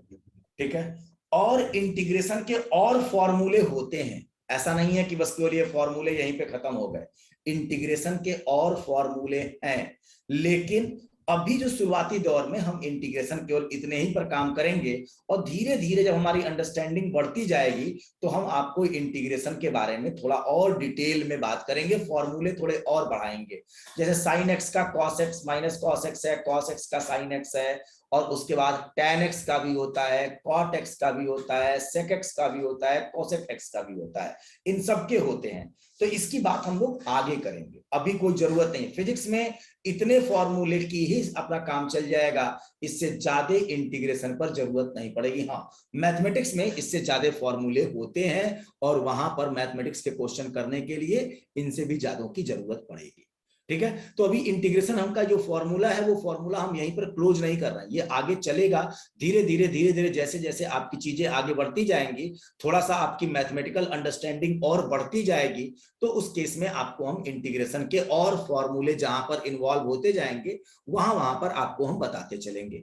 ठीक है, और इंटीग्रेशन के और फॉर्मूले होते हैं, ऐसा नहीं है कि बस केवल ये फॉर्मूले यहीं पे खत्म हो गए, इंटीग्रेशन के और फॉर्मूले हैं, लेकिन अभी जो शुरुआती दौर में हम इंटीग्रेशन केवल इतने ही पर काम करेंगे, और धीरे धीरे जब हमारी अंडरस्टैंडिंग बढ़ती जाएगी तो हम आपको इंटीग्रेशन के बारे में थोड़ा और डिटेल में बात करेंगे, फॉर्मूले थोड़े और बढ़ाएंगे। जैसे साइन एक्स का cos x minus cos x है, कॉस एक्स का साइन एक्स है, और उसके बाद tan x का भी होता है, cot x का भी होता है, sec x का भी होता है, cosec x का भी होता है, इन सब के होते हैं। तो इसकी बात हम लोग आगे करेंगे, अभी कोई जरूरत नहीं, फिजिक्स में इतने फॉर्मूले की ही अपना काम चल जाएगा, इससे ज्यादा इंटीग्रेशन पर जरूरत नहीं पड़ेगी। हाँ, मैथमेटिक्स में इससे ज्यादा फॉर्मूले होते हैं और वहां पर मैथमेटिक्स के क्वेश्चन करने के लिए इनसे भी ज्यादा की जरूरत पड़ेगी। ठीक है, तो अभी इंटीग्रेशन हम का जो फॉर्मूला है वो फॉर्मूला हम यहीं पर क्लोज नहीं कर रहे हैं, ये आगे चलेगा धीरे धीरे जैसे जैसे आपकी चीजें आगे बढ़ती जाएंगी, थोड़ा सा आपकी मैथमेटिकल अंडरस्टैंडिंग और बढ़ती जाएगी, तो उस केस में आपको हम इंटीग्रेशन के और फॉर्मूले जहां पर इन्वॉल्व होते जाएंगे वहां वहां पर आपको हम बताते चलेंगे।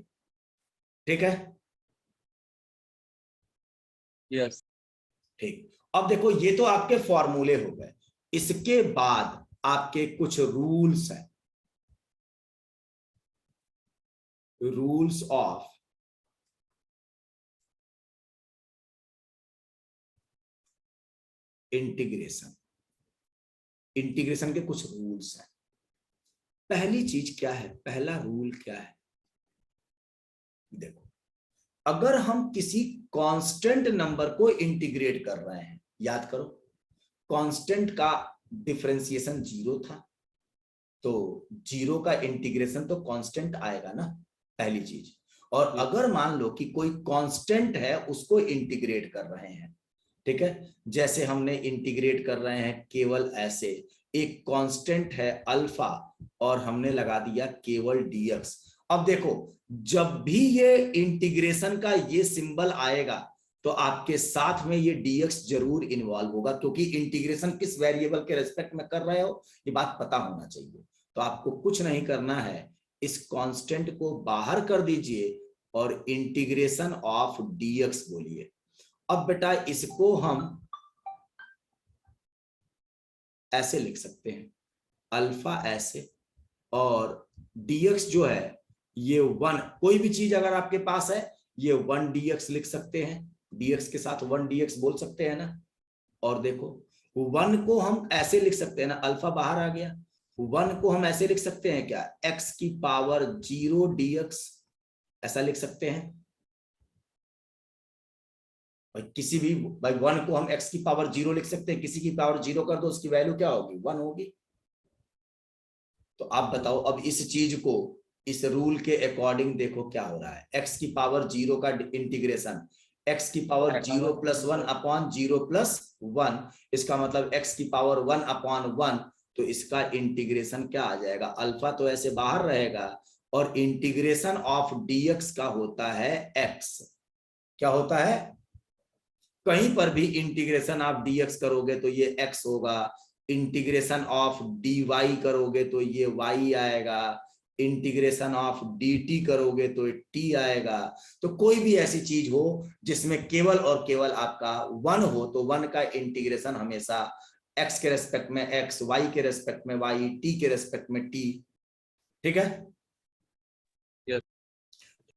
ठीक है, यस। ठीक। अब देखो ये तो आपके फॉर्मूले हो गए, इसके बाद आपके कुछ रूल्स हैं, रूल्स ऑफ इंटीग्रेशन। इंटीग्रेशन के कुछ रूल्स हैं। पहली चीज क्या है, पहला रूल क्या है, देखो अगर हम किसी कांस्टेंट नंबर को इंटीग्रेट कर रहे हैं, याद करो कांस्टेंट का डिफरेंशिएशन जीरो था, तो जीरो का इंटीग्रेशन तो कांस्टेंट आएगा ना, पहली चीज। और अगर मान लो कि कोई कांस्टेंट है उसको इंटीग्रेट कर रहे हैं, ठीक है, जैसे हमने इंटीग्रेट कर रहे हैं केवल ऐसे, एक कांस्टेंट है अल्फा और हमने लगा दिया केवल dx। अब देखो जब भी ये इंटीग्रेशन का ये सिंबल आएगा तो आपके साथ में ये dx जरूर इन्वॉल्व होगा, क्योंकि इंटीग्रेशन किस वेरिएबल के रेस्पेक्ट में कर रहे हो ये बात पता होना चाहिए। तो आपको कुछ नहीं करना है, इस कांस्टेंट को बाहर कर दीजिए और इंटीग्रेशन ऑफ dx बोलिए। अब बेटा इसको हम ऐसे लिख सकते हैं, अल्फा ऐसे, और dx जो है ये 1, कोई भी चीज अगर आपके पास है ये 1 dx लिख सकते हैं, dx के साथ 1 dx बोल सकते हैं ना। और देखो 1 को हम ऐसे लिख सकते हैं ना, अल्फा बाहर आ गया, 1 को हम ऐसे लिख सकते हैं क्या, x की पावर 0 dx, ऐसा लिख सकते हैं भाई। किसी भी भाई 1 को हम x की पावर 0 लिख सकते हैं, किसी की पावर 0 कर दो उसकी वैल्यू क्या होगी, 1 होगी। तो आप बताओ अब इस चीज को इस रूल के अकॉर्डिंग देखो क्या हो रहा है, x की पावर 0 का इंटीग्रेशन x की पावर 0 प्लस 1 अपॉन 0 प्लस 1, इसका मतलब x की पावर 1 अपॉन 1, तो इसका इंटीग्रेशन क्या आ जाएगा, अल्फा तो ऐसे बाहर रहेगा और इंटीग्रेशन ऑफ dx का होता है x। क्या होता है, कहीं पर भी इंटीग्रेशन आप dx करोगे तो ये x होगा, इंटीग्रेशन ऑफ dy करोगे तो ये y आएगा, इंटीग्रेशन ऑफ dt करोगे तो t आएगा। तो कोई भी ऐसी चीज हो जिसमें केवल और केवल आपका 1 हो तो 1 का इंटीग्रेशन हमेशा x के रेस्पेक्ट में x, y के रेस्पेक्ट में y, t के रेस्पेक्ट में t। ठीक है। Yes.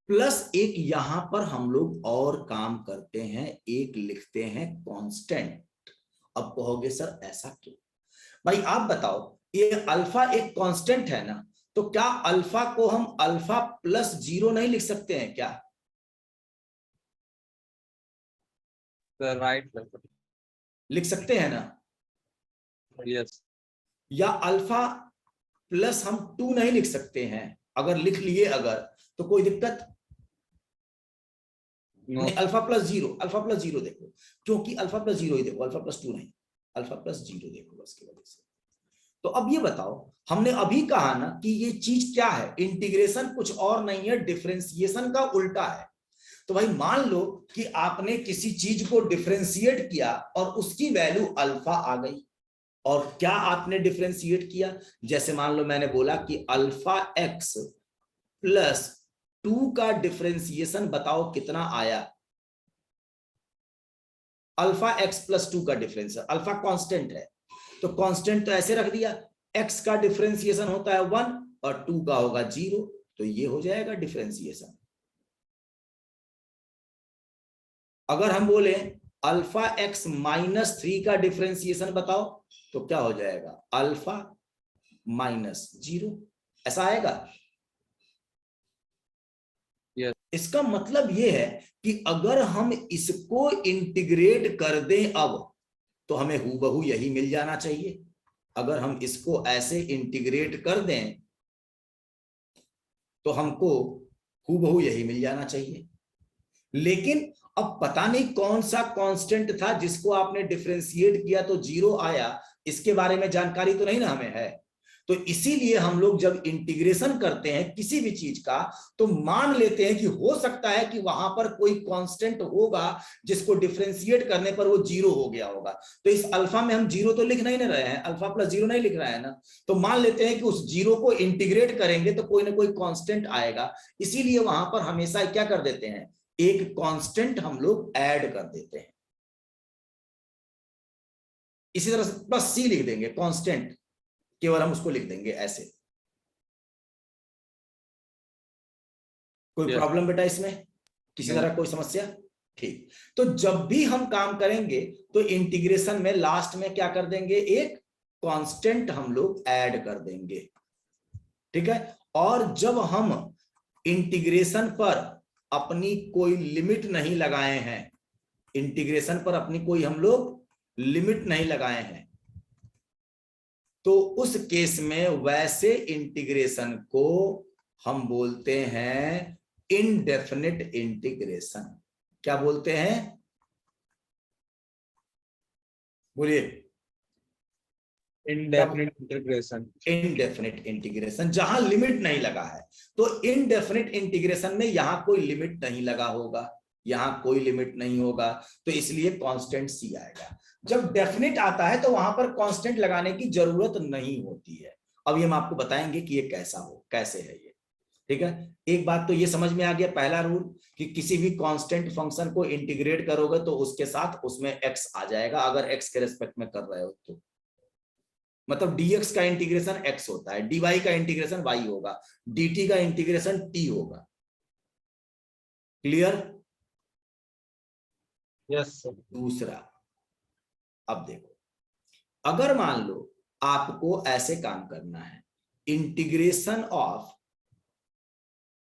प्लस एक यहां पर हम लोग और काम करते हैं, एक लिखते हैं कांस्टेंट। अब कहोगे सर ऐसा क्यों? भाई आप बताओ, ये अल्फा एक कांस्टेंट है ना, तो क्या अल्फा को हम अल्फा प्लस 0 नहीं लिख सकते हैं क्या? The right. लिख सकते हैं ना? Yes. या अल्फा प्लस हम 2 नहीं लिख सकते हैं? अगर लिख लिए अगर तो कोई दिक्कत No. नहीं। अल्फा प्लस 0, अल्फा प्लस 0 देखो, क्योंकि अल्फा प्लस 0 ही देखो, अल्फा प्लस 2 नहीं, अल्फा प्लस 0 देखो बस की वजह से। तो अब ये बताओ, हमने अभी कहा ना कि ये चीज क्या है, इंटीग्रेशन कुछ और नहीं है, डिफरेंशिएशन का उल्टा है। तो भाई मान लो कि आपने किसी चीज को डिफरेंशिएट किया और उसकी वैल्यू अल्फा आ गई, और क्या आपने डिफरेंशिएट किया, जैसे मान लो मैंने बोला कि अल्फा एक्स प्लस 2 का डिफरेंशिएशन बताओ कितना आया। अल्फा एक्स प्लस 2 का डिफरेंस, अल्फा कांस्टेंट है तो कांस्टेंट तो ऐसे रख दिया, x का डिफरेंशिएशन होता है 1 और 2 का होगा 0, तो ये हो जाएगा डिफरेंशिएशन। अगर हम बोले अल्फा एक्स माइनस 3 का डिफरेंशिएशन बताओ तो क्या हो जाएगा, अल्फा माइनस 0, ऐसा आएगा। Yes. इसका मतलब यह है कि अगर हम इसको इंटीग्रेट कर दें अब तो हमें हूबहू यही मिल जाना चाहिए। अगर हम इसको ऐसे इंटीग्रेट कर दें तो हमको हूबहू यही मिल जाना चाहिए। लेकिन अब पता नहीं कौन सा कांस्टेंट था जिसको आपने डिफरेंशिएट किया तो 0 आया, इसके बारे में जानकारी तो नहीं ना हमें है। तो इसीलिए हम लोग जब इंटीग्रेशन करते हैं किसी भी चीज का तो मान लेते हैं कि हो सकता है कि वहां पर कोई कांस्टेंट होगा जिसको डिफरेंशिएट करने पर वो 0 हो गया होगा। तो इस अल्फा में हम 0 तो लिख नहीं ना रहे हैं, अल्फा प्लस 0 नहीं लिख रहे हैं ना, तो मान लेते हैं कि उस 0 को इंटीग्रेट करेंगे तो कोई ना कोई कांस्टेंट आएगा। इसीलिए वहां पर हमेशा क्या कर देते हैं, एक कांस्टेंट हम लोग ऐड कर देते हैं। इसी तरह से बस सी लिख देंगे, कांस्टेंट केवल हम उसको लिख देंगे ऐसे। कोई प्रॉब्लम बेटा इसमें, किसी तरह कोई समस्या? ठीक। तो जब भी हम काम करेंगे तो इंटीग्रेशन में लास्ट में क्या कर देंगे, एक कांस्टेंट हम लोग ऐड कर देंगे। ठीक है। और जब हम इंटीग्रेशन पर अपनी कोई लिमिट नहीं लगाए हैं, इंटीग्रेशन पर अपनी कोई हम लोग लिमिट नहीं लगाए हैं, तो उस केस में वैसे इंटीग्रेशन को हम बोलते हैं इनडेफिनिट इंटीग्रेशन। क्या बोलते हैं, बोलिए? Indefinite integration. इनडेफिनिट इंटीग्रेशन, जहां लिमिट नहीं लगा है। तो इनडेफिनिट इंटीग्रेशन में यहां कोई लिमिट नहीं लगा होगा, यहां कोई लिमिट नहीं होगा, तो इसलिए कांस्टेंट सी आएगा। जब डेफिनिट आता है तो वहां पर कांस्टेंट लगाने की जरूरत नहीं होती है। अब ये हम आपको बताएंगे कि ये कैसा हो, कैसे है ये। ठीक है। एक बात तो ये समझ में आ गया, पहला रूल कि किसी भी कांस्टेंट फंक्शन को इंटीग्रेट करोगे तो उसके साथ उसमें एक्स आ जाएगा, अगर एक्स के रेस्पेक्ट में कर रहे हो तो। मतलब dx का इंटीग्रेशन x होता है, dy का इंटीग्रेशन y होगा, dt का इंटीग्रेशन t होगा। क्लियर? Yes, sir. दूसरा, अब देखो, अगर मान लो आपको ऐसे काम करना है, इंटीग्रेशन ऑफ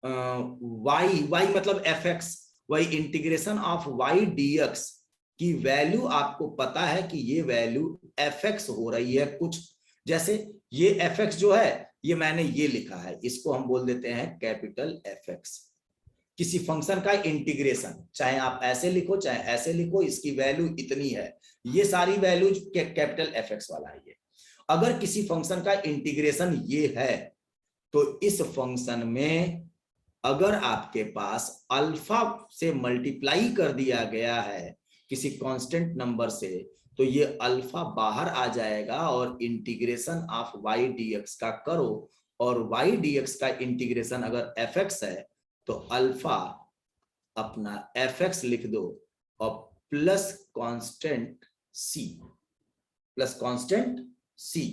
y मतलब fx, y integration of y dx की वैल्यू आपको पता है कि ये वैल्यू fx हो रही है कुछ, जैसे ये fx जो है ये मैंने ये लिखा है, इसको हम बोल देते हैं कैपिटल fx। किसी फंक्शन का इंटीग्रेशन, चाहे आप ऐसे लिखो चाहे ऐसे लिखो, इसकी वैल्यू इतनी है, ये सारी वैल्यू कैपिटल fx वाला है ये। अगर किसी फंक्शन का इंटीग्रेशन ये है तो इस फंक्शन में अगर आपके पास अल्फा से मल्टीप्लाई कर दिया गया है किसी कांस्टेंट नंबर से, तो ये अल्फा बाहर आ जाएगा और इंटीग्रेशन ऑफ y dx का करो, और y dx का इंटीग्रेशन अगर fx है तो अल्फा अपना fx लिख दो और plus constant c, plus constant c।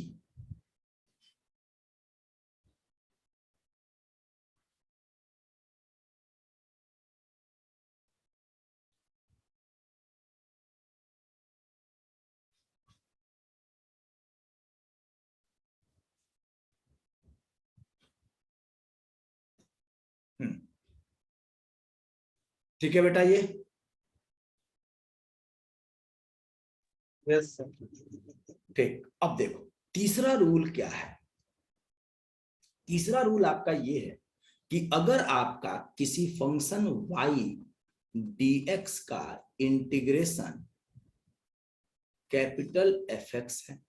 ठीक है बेटा, ये यस सर। ठीक। अब देखो तीसरा रूल क्या है। तीसरा रूल आपका ये है कि अगर आपका किसी फंक्शन y dx का इंटीग्रेशन कैपिटल fx है,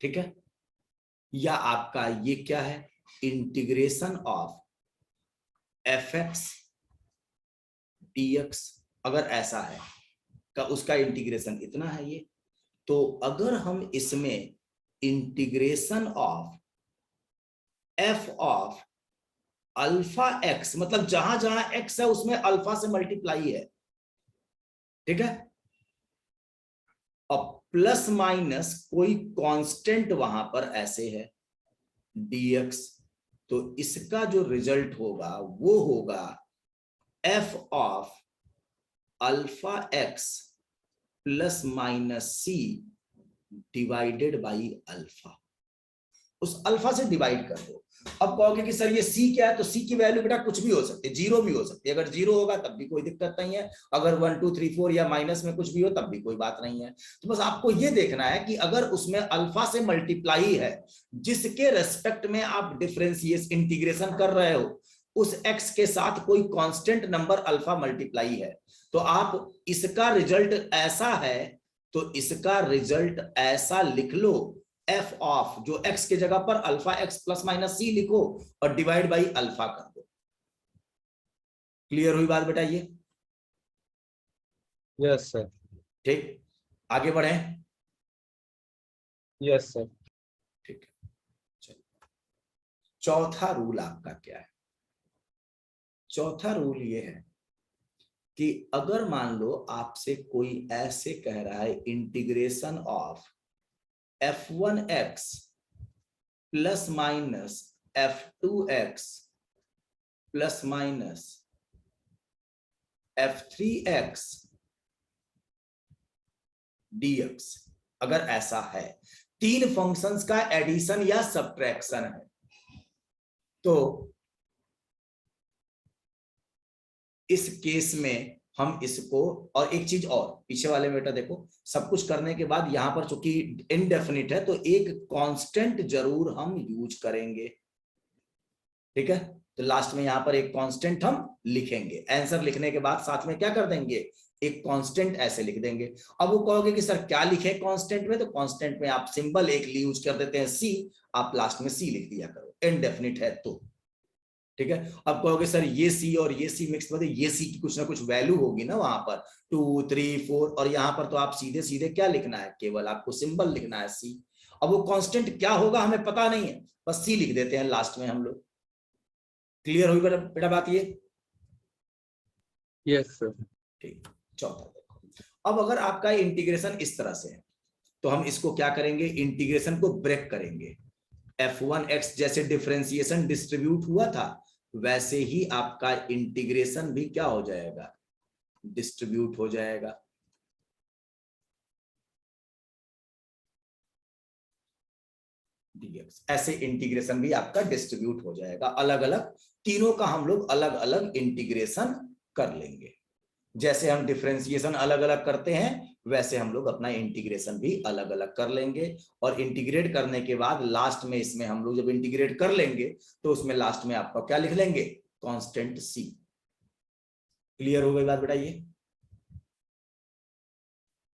ठीक है, या आपका ये क्या है, इंटीग्रेशन ऑफ fx dx, अगर ऐसा है का उसका इंटीग्रेशन इतना है ये, तो अगर हम इसमें integration of f of alpha x, मतलब जहां जहां x है उसमें अल्फा से मल्टीप्लाई है, ठीक है, और प्लस माइनस कोई कांस्टेंट वहां पर ऐसे है dx, तो इसका जो रिजल्ट होगा वो होगा f of alpha x plus minus c divided by alpha. उस अल्फा से डिवाइड कर दो। अब कहोगे कि सर ये c क्या है, तो c की वैल्यू बेटा कुछ भी हो सकती है, जीरो भी हो सकती है। अगर जीरो होगा तब भी कोई दिक्कत नहीं है, अगर 1 2 3 4 या माइनस में कुछ भी हो तब भी कोई बात नहीं है। तो बस आपको ये देखना है कि अगर उसमें अल्फा से मल्टीप्लाई है, जिसके रेस्पेक्ट में आप डिफरेंशिएशन इंटीग्रेशन कर रहे हो, उस x के साथ कोई कांस्टेंट नंबर अल्फा मल्टीप्लाई है, तो आप इसका रिजल्ट ऐसा है, तो इसका रिजल्ट ऐसा लिख लो, f ऑफ जो x के जगह पर alpha x plus minus c लिखो और डिवाइड बाई अल्फा कर दो। क्लियर हुई बात बेटा ये? Yes sir. ठीक, आगे बढ़े। Yes sir. ठीक है, चलिए चौथा रूल आपका क्या है। चौथा रूल ये है कि अगर मान लो आपसे कोई ऐसे कह रहा है integration of f1x plus minus f2x plus minus f3x dx, अगर ऐसा है, तीन फंक्शंस का एडिशन या सब्ट्रैक्शन है, तो इस केस में हम इसको, और एक चीज और पीछे वाले में बेटा देखो, सब कुछ करने के बाद यहां पर चूंकि इनडेफिनिट है तो एक कांस्टेंट जरूर हम यूज करेंगे, ठीक है, तो लास्ट में यहां पर एक कांस्टेंट हम लिखेंगे। आंसर लिखने के बाद साथ में क्या कर देंगे, एक कांस्टेंट ऐसे लिख देंगे। अब वो कहोगे कि सर क्या लिखे कांस्टेंट में, तो कांस्टेंट में आप सिंबल एक यूज कर देते हैं सी, आप लास्ट में सी लिख दिया करो, इनडेफिनिट है तो, ठीक है। अब कहोगे सर ये सी और ये सी मिक्स मतलब ये सी की कुछ ना कुछ वैल्यू होगी ना वहां पर 2 3 4, और यहां पर तो आप सीधे सीधे क्या लिखना है, केवल आपको सिंबल लिखना है सी। अब वो कांस्टेंट क्या होगा हमें पता नहीं है, बस सी लिख देते हैं लास्ट में हम लोग। क्लियर हुई बेटा बात ये? Yes sir. ठीक, चौथा देखो, अब अगर आपका इंटीग्रेशन इस तरह से है तो हम इसको क्या करेंगे, इंटीग्रेशन को ब्रेक करेंगे। f1x जैसे डिफरेंशिएशन डिस्ट्रीब्यूट हुआ था, वैसे ही आपका इंटीग्रेशन भी क्या हो जाएगा, डिस्ट्रीब्यूट हो जाएगा। dx ऐसे इंटीग्रेशन भी आपका डिस्ट्रीब्यूट हो जाएगा, अलग अलग तीनों का हम लोग अलग अलग इंटीग्रेशन कर लेंगे। जैसे हम डिफरेंशिएशन अलग अलग करते हैं वैसे हम लोग अपना इंटीग्रेशन भी अलग अलग कर लेंगे, और इंटीग्रेट करने के बाद लास्ट में इसमें हम लोग जब इंटीग्रेट कर लेंगे तो उसमें लास्ट में आपका क्या लिख लेंगे, कांस्टेंट सी। क्लियर हो गई बात बेटा ये?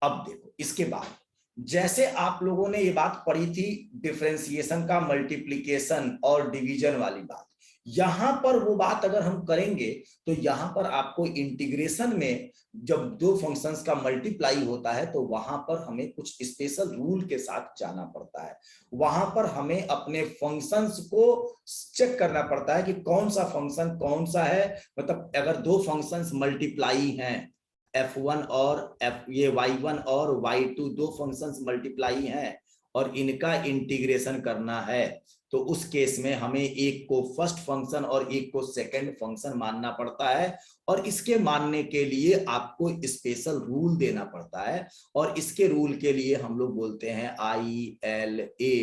अब देखो इसके बाद जैसे आप लोगों ने ये बात पढ़ी थी डिफरेंशिएशन का मल्टीप्लिकेशन और डिवीजन वाली बात, यहां पर वो बात अगर हम करेंगे तो यहां पर आपको इंटीग्रेशन में जब दो फंक्शंस का मल्टीप्लाई होता है तो वहां पर हमें कुछ स्पेशल रूल के साथ जाना पड़ता है। वहां पर हमें अपने फंक्शंस को चेक करना पड़ता है कि कौन सा फंक्शन कौन सा है। मतलब अगर दो फंक्शंस मल्टीप्लाई हैं, f1 और ये y1 और y2 दो फंक्शंस मल्टीप्लाई हैं और इनका इंटीग्रेशन करना है, तो उस केस में हमें एक को फर्स्ट फंक्शन और एक को सेकंड फंक्शन मानना पड़ता है। और इसके मानने के लिए आपको स्पेशल रूल देना पड़ता है, और इसके रूल के लिए हम लोग बोलते हैं ILATE।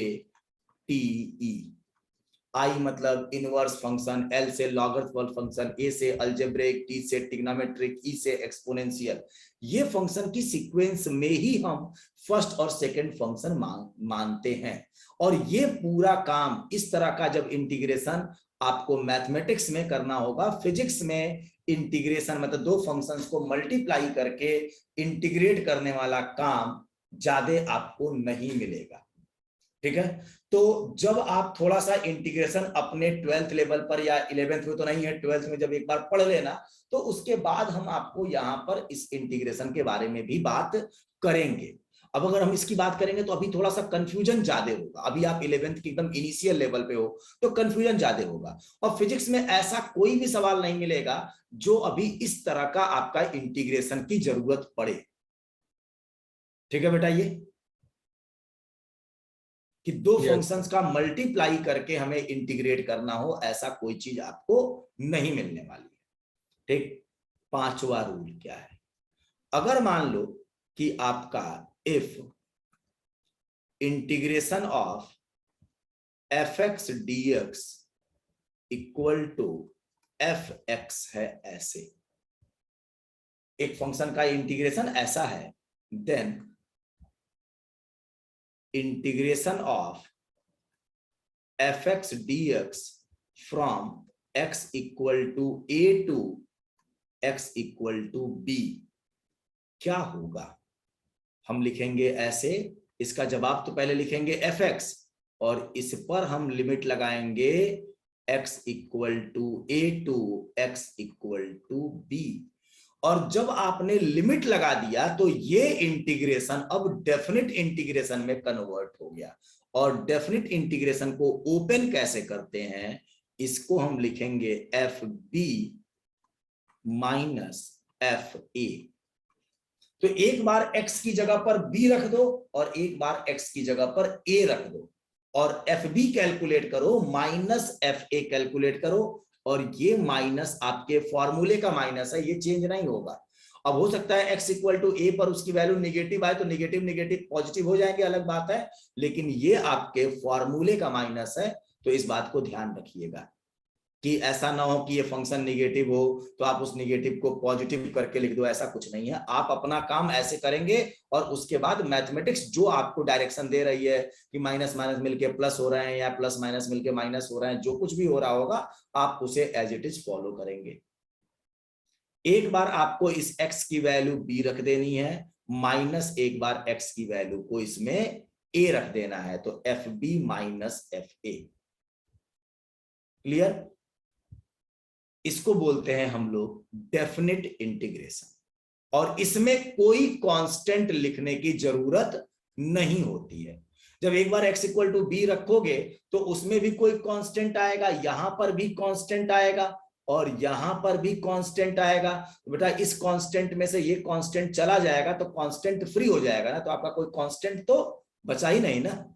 आई मतलब इनवर्स फंक्शन, एल से लॉगरिथमिक फंक्शन, ए से अलजेब्रिक, टी से ट्रिग्नोमेट्रिक, ई से एक्सपोनेंशियल। ये फंक्शन की सीक्वेंस में ही हम फर्स्ट और सेकंड फंक्शन मानते हैं। और ये पूरा काम इस तरह का जब इंटीग्रेशन आपको मैथमेटिक्स में करना होगा, फिजिक्स में इंटीग्रेशन मतलब दो फंक्शंस को मल्टीप्लाई करके इंटीग्रेट करने वाला काम ज्यादा आपको नहीं मिलेगा। ठीक है, तो जब आप थोड़ा सा इंटीग्रेशन अपने 12th लेवल पर या 11th में तो नहीं है, 12th में जब एक बार पढ़ लेना, तो उसके बाद हम आपको यहाँ पर इस इंटीग्रेशन के बारे में भी बात करेंगे। अब अगर हम इसकी बात करेंगे तो अभी थोड़ा सा कंफ्यूजन ज्यादा होगा। अभी आप 11th के एकदम इनिशियल लेवल पे हो तो कंफ्यूजन ज्यादा होगा, और फिजिक्स में ऐसा कोई भी सवाल नहीं मिलेगा जो अभी इस तरह का आपका इंटीग्रेशन की जरूरत पड़े। ठीक है बेटा, ये कि दो फंक्शंस का मल्टीप्लाई करके हमें इंटीग्रेट करना हो, ऐसा कोई चीज आपको नहीं मिलने वाली है। ठीक, पांचवा रूल क्या है? अगर मान लो कि आपका if integration of fx dx equal to fx है, ऐसे एक फंक्शन का इंटीग्रेशन ऐसा है, then integration of fx dx from x equal to a to x equal to b क्या होगा? हम लिखेंगे ऐसे, इसका जवाब तो पहले लिखेंगे fx और इस पर हम लिमिट लगाएंगे x equal to a to x equal to b। और जब आपने लिमिट लगा दिया तो ये इंटीग्रेशन अब डेफिनेट इंटीग्रेशन में कन्वर्ट हो गया। और डेफिनेट इंटीग्रेशन को ओपन कैसे करते हैं, इसको हम लिखेंगे fb माइनस fa। तो एक बार x की जगह पर b रख दो और एक बार x की जगह पर a रख दो, और fb कैलकुलेट करो माइनस fa कैलकुलेट करो, और ये माइनस आपके फॉर्मूले का माइनस है, ये चेंज नहीं होगा। अब हो सकता है x इक्वल टू a पर उसकी वैल्यू निगेटिव आए तो निगेटिव निगेटिव पॉजिटिव हो जाएंगे, अलग बात है, लेकिन ये आपके फॉर्मूले का माइनस है। तो इस बात को ध्यान रखिएगा कि ऐसा ना हो कि ये फंक्शन निगेटिव हो तो आप उस निगेटिव को पॉजिटिव करके लिख दो, ऐसा कुछ नहीं है। आप अपना काम ऐसे करेंगे और उसके बाद मैथमेटिक्स जो आपको डायरेक्शन दे रही है कि माइनस माइनस मिलके प्लस हो रहे हैं या प्लस माइनस मिलके माइनस हो रहे हैं, जो कुछ भी हो रहा होगा आप उसे एज इट इज फॉलो करेंगे। एक बार आपको इस x की वैल्यू b रख देनी है, माइनस एक बार x की वैल्यू को इसमें a रख देना है, तो fb माइनस fa। क्लियर? इसको बोलते हैं हम लोग डेफिनेट इंटीग्रेशन, और इसमें कोई कांस्टेंट लिखने की जरूरत नहीं होती है। जब एक बार x इक्वल टू बी रखोगे तो उसमें भी कोई कांस्टेंट आएगा, यहां पर भी कांस्टेंट आएगा और यहां पर भी कांस्टेंट आएगा। तो बेटा इस कांस्टेंट में से ये कांस्टेंट चला जाएगा तो कांस्टेंट फ्री हो जाएगा ना, तो आपका कोई कांस्टेंट तो बचा ही नहीं ना।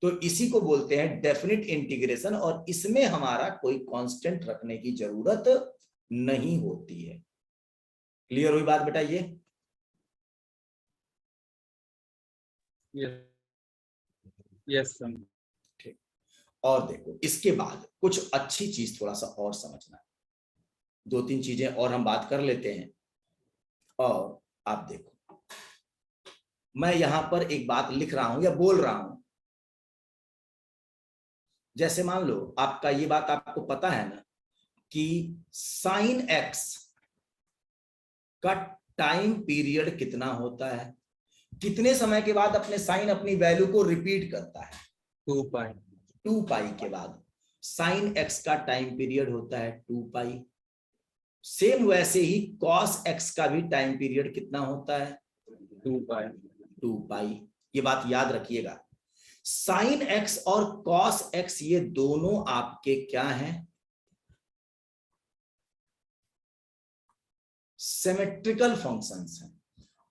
तो इसी को बोलते हैं डेफिनेट इंटीग्रेशन, और इसमें हमारा कोई कांस्टेंट रखने की जरूरत नहीं होती है। क्लियर हुई बात बेटा? ये यस। ठीक। और देखो इसके बाद कुछ अच्छी चीज थोड़ा सा और समझना, दो तीन चीजें और हम बात कर लेते हैं। और आप देखो, मैं यहां पर एक बात लिख रहा हूं या बोल रहा हूं, जैसे मान लो आपका ये बात आपको पता है ना कि साइन x का टाइम पीरियड कितना होता है, कितने समय के बाद अपने साइन अपनी वैल्यू को रिपीट करता है? 2 पाई। 2 पाई के बाद साइन एक्स का टाइम पीरियड होता है 2 पाई। सेम वैसे ही कॉस एक्स का भी टाइम पीरियड कितना होता है 2 पाई। 2 पाई। ये बात याद रखिएगा, साइन एक्स और कॉस एक्स ये दोनों आपके क्या हैं, सिमेट्रिकल फंक्शंस हैं।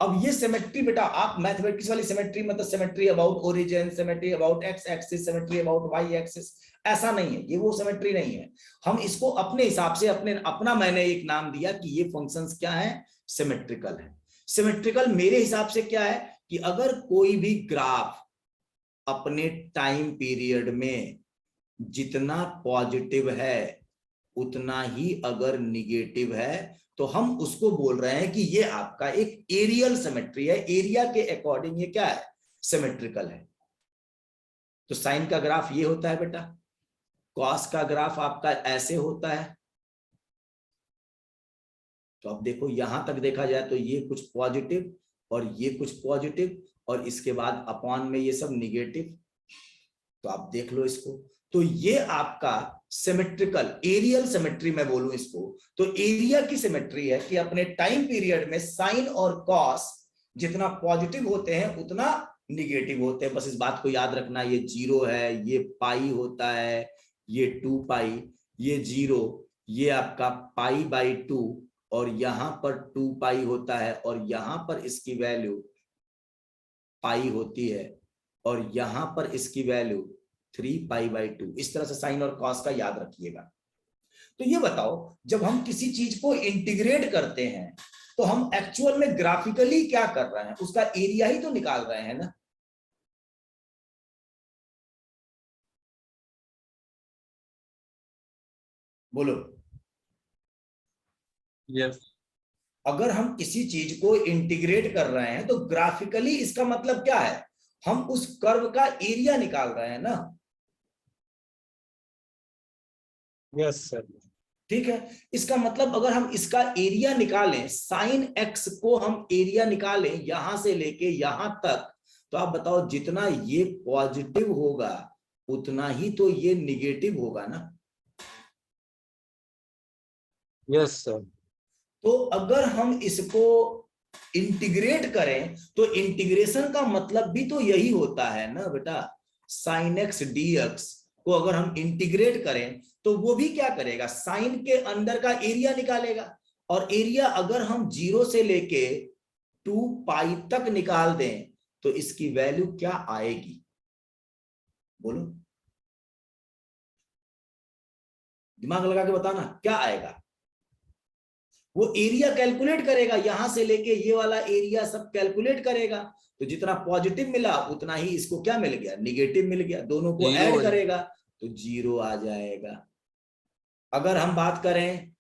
अब ये सिमेट्री बेटा, आप मैथमेटिक्स वाली सिमेट्री मतलब symmetry about origin, symmetry about x axis, symmetry about y axis, ऐसा नहीं है, ये वो सिमेट्री नहीं है। हम इसको अपने हिसाब से अपना मैंने एक नाम दिया कि ये फंक्शंस क्या है, सिमेट्रिकल है। सिमेट्रिकल मेरे हिसाब से क्या है कि अगर कोई भी ग्राफ अपने टाइम पीरियड में जितना पॉजिटिव है उतना ही अगर निगेटिव है तो हम उसको बोल रहे हैं कि ये आपका एक एरियल सिमेट्री है, एरिया के अकॉर्डिंग ये क्या है, सिमेट्रिकल है। तो साइन का ग्राफ ये होता है बेटा, कॉस का ग्राफ आपका ऐसे होता है। तो अब देखो यहां तक देखा जाए तो ये कुछ पॉजिटिव और ये कुछ पॉजिटिव और इसके बाद अपॉन में ये सब निगेटिव। तो आप देख लो इसको, तो ये आपका सिमेट्रिकल एरियल सिमेट्री मैं बोलूं इसको, तो एरिया की सिमेट्री है कि अपने टाइम पीरियड में साइन और कॉस जितना पॉजिटिव होते हैं उतना निगेटिव होते हैं। बस इस बात को याद रखना, ये 0 है, ये पाई होता है, ये 2 पाई, ये 0, ये आपका पाई/2 और यहां पर 2 पाई होता है और यहां पर इसकी वैल्यू पाई होती है और यहां पर इसकी वैल्यू 3 पाई/2। इस तरह से साइन और कॉस का याद रखिएगा। तो ये बताओ, जब हम किसी चीज को इंटीग्रेट करते हैं तो हम एक्चुअल में ग्राफिकली क्या कर रहे हैं, उसका एरिया ही तो निकाल रहे हैं ना। बोलो। यस। अगर हम किसी चीज को इंटीग्रेट कर रहे हैं तो ग्राफिकली इसका मतलब क्या है, हम उस कर्व का एरिया निकाल रहे हैं ना। Yes sir. ठीक है, इसका मतलब अगर हम इसका एरिया निकालें, साइन एक्स को हम एरिया निकालें यहां से लेके यहां तक, तो आप बताओ जितना ये पॉजिटिव होगा उतना ही तो ये निगेटिव होगा ना। Yes sir. तो अगर हम इसको इंटीग्रेट करें तो इंटीग्रेशन का मतलब भी तो यही होता है ना बेटा, साइन एक्स डीएक्स को अगर हम इंटीग्रेट करें तो वो भी क्या करेगा, साइन के अंदर का एरिया निकालेगा। और एरिया अगर हम 0 से लेके 2 पाई तक निकाल दें तो इसकी वैल्यू क्या आएगी, बोलो, दिमाग लगा के बताना क्या आएगा। वो एरिया कैलकुलेट करेगा, यहां से लेके ये वाला एरिया सब कैलकुलेट करेगा, तो जितना पॉजिटिव मिला उतना ही इसको क्या मिल गया, निगेटिव मिल गया, दोनों को जीरो ऐड हो जाए। करेगा तो 0 आ जाएगा। अगर हम बात करें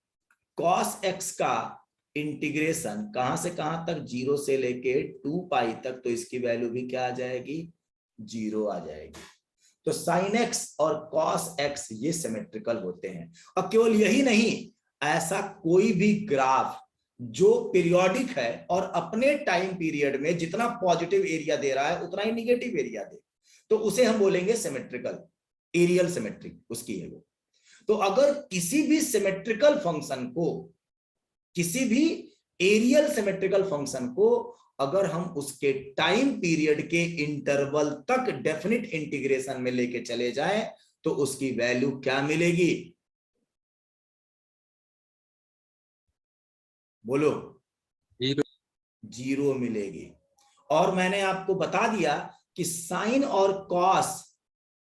cos x का इंटीग्रेशन कहां से कहां तक, 0 से लेके 2 पाई तक, तो इसकी वैल्यू भी क्या आ जाएगी, 0 आ जाएगी। तो sin x और cos x ये सिमेट्रिकल होते हैं। और केवल यही नहीं, ऐसा कोई भी ग्राफ जो पीरियोडिक है और अपने टाइम पीरियड में जितना पॉजिटिव एरिया दे रहा है उतना ही निगेटिव एरिया दे, तो उसे हम बोलेंगे सिमेट्रिकल, एरियल सिमेट्री उसकी है वो। तो अगर किसी भी सिमेट्रिकल फंक्शन को, किसी भी एरियल सिमेट्रिकल फंक्शन को अगर हम उसके टाइम पीरियड के इंटरवल तक डेफिनिट इंटीग्रेशन में लेके चले जाएं तो उसकी वैल्यू क्या मिलेगी, बोलो, जीरो। 0 मिलेगी। और मैंने आपको बता दिया कि साइन और कॉस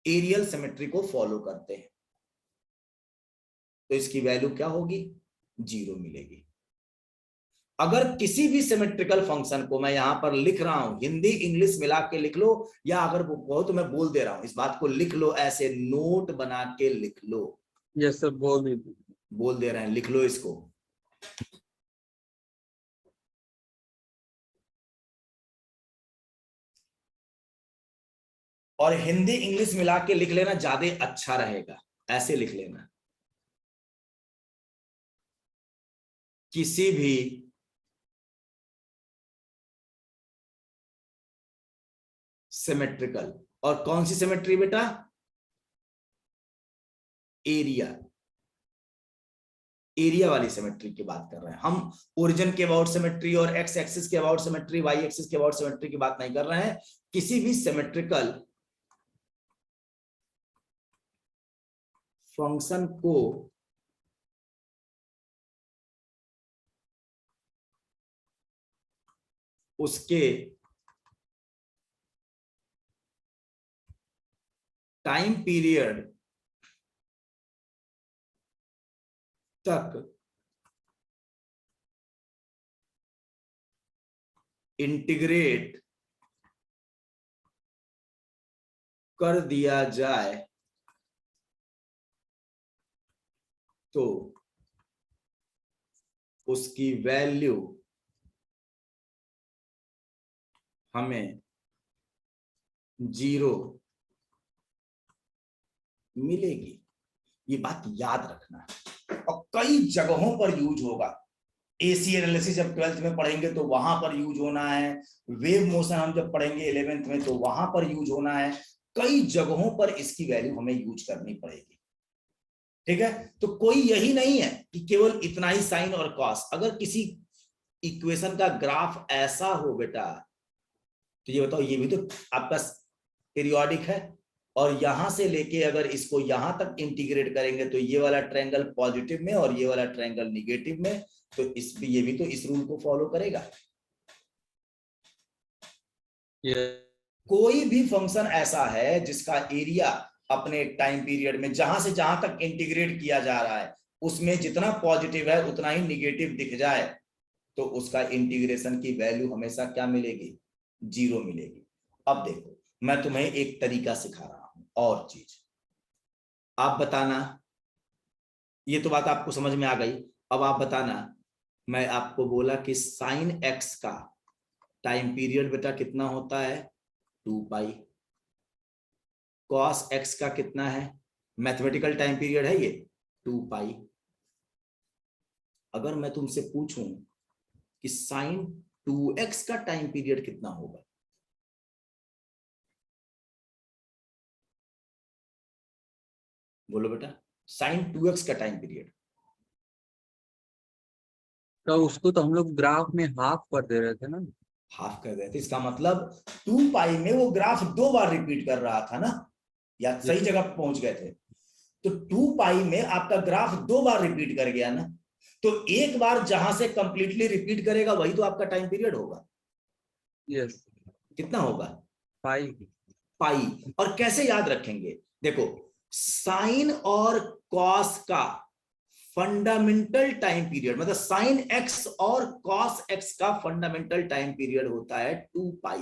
एरियल सिमेट्री को फॉलो करते हैं, तो इसकी वैल्यू क्या होगी, 0 मिलेगी। अगर किसी भी सिमेट्रिकल फंक्शन को मैं यहां पर लिख रहा हूं, हिंदी इंग्लिश मिला के लिख लो, या अगर वो कहो तो मैं बोल दे रहा हूं, इस बात को लिख लो, ऐसे नोट बना के लिख लो। यस सर, बोल दीजिए। बोल दे रहे हैं, लिख लो इसको। और हिंदी इंग्लिश मिला के लिख लेना, ज्यादा अच्छा रहेगा, ऐसे लिख लेना। किसी भी सिमेट्रिकल, और कौन सी सिमेट्री बेटा, एरिया, एरिया वाली सिमेट्री की बात कर रहे हैं हम। ओरिजिन के अबाउट सिमेट्री और एक्स एक्सिस के अबाउट सिमेट्री, वाई एक्सिस के अबाउट सिमेट्री की बात नहीं कर रहे हैं। किसी भी सिमेट्रिकल फंक्शन को उसके टाइम पीरियड तक इंटीग्रेट कर दिया जाए तो उसकी वैल्यू हमें 0 मिलेगी। ये बात याद रखना है और कई जगहों पर यूज होगा। एसी एनालिसिस जब 12th में पढ़ेंगे तो वहां पर यूज होना है, वेव मोशन हम जब पढ़ेंगे 11th में तो वहां पर यूज होना है, कई जगहों पर इसकी वैल्यू हमें यूज करनी पड़ेगी। ठीक है, तो कोई यही नहीं है कि केवल इतना ही साइन और कॉस। अगर किसी इक्वेशन का ग्राफ ऐसा हो बेटा, तो ये बताओ, ये भी तो आपका पीरियोडिक है, और यहां से लेके अगर इसको यहां तक इंटीग्रेट करेंगे तो ये वाला ट्रायंगल पॉजिटिव में और ये वाला ट्रायंगल निगेटिव में, तो ये भी तो इस रूल को फॉलो करेगा। कोई भी फंक्शन ऐसा है जिसका एरिया अपने टाइम पीरियड में जहां से जहां तक इंटीग्रेट किया जा रहा है उसमें जितना पॉजिटिव है उतना ही निगेटिव दिख जाए, तो उसका इंटीग्रेशन की वैल्यू हमेशा क्या मिलेगी? 0 मिलेगी। अब देखो, मैं तुम्हें एक तरीका सिखा रहा हूं और चीज, आप बताना। ये तो बात आपको समझ में आ गई। अब आप बताना, मैं आपको बोला कि साइन एक्स का टाइम पीरियड बेटा कितना होता है? 2 पाई। कॉस एक्स का कितना है? मैथमेटिकल टाइम पीरियड है ये 2 पाई। अगर मैं तुमसे पूछूं कि साइन 2x का टाइम पीरियड कितना होगा, बोलो बेटा, साइन 2x का टाइम पीरियड। तो उसको तो हम लोग ग्राफ में हाफ कर दे रहे थे ना। हाफ कर रहे थे, इसका मतलब 2 पाई में वो ग्राफ 2 बार रिपीट कर रहा था ना, या सही जगह पहुंच गए थे? तो 2 पाई में आपका ग्राफ 2 बार रिपीट कर गया ना, तो एक बार जहां से कंप्लीटली रिपीट करेगा वही तो आपका टाइम पीरियड होगा। यस, कितना होगा? पाई। पाई। और कैसे याद रखेंगे? देखो, साइन और कॉस का फंडामेंटल टाइम पीरियड, मतलब साइन एक्स और कॉस एक्स का फंडामेंटल टाइम पीरियड होता है 2 पाई।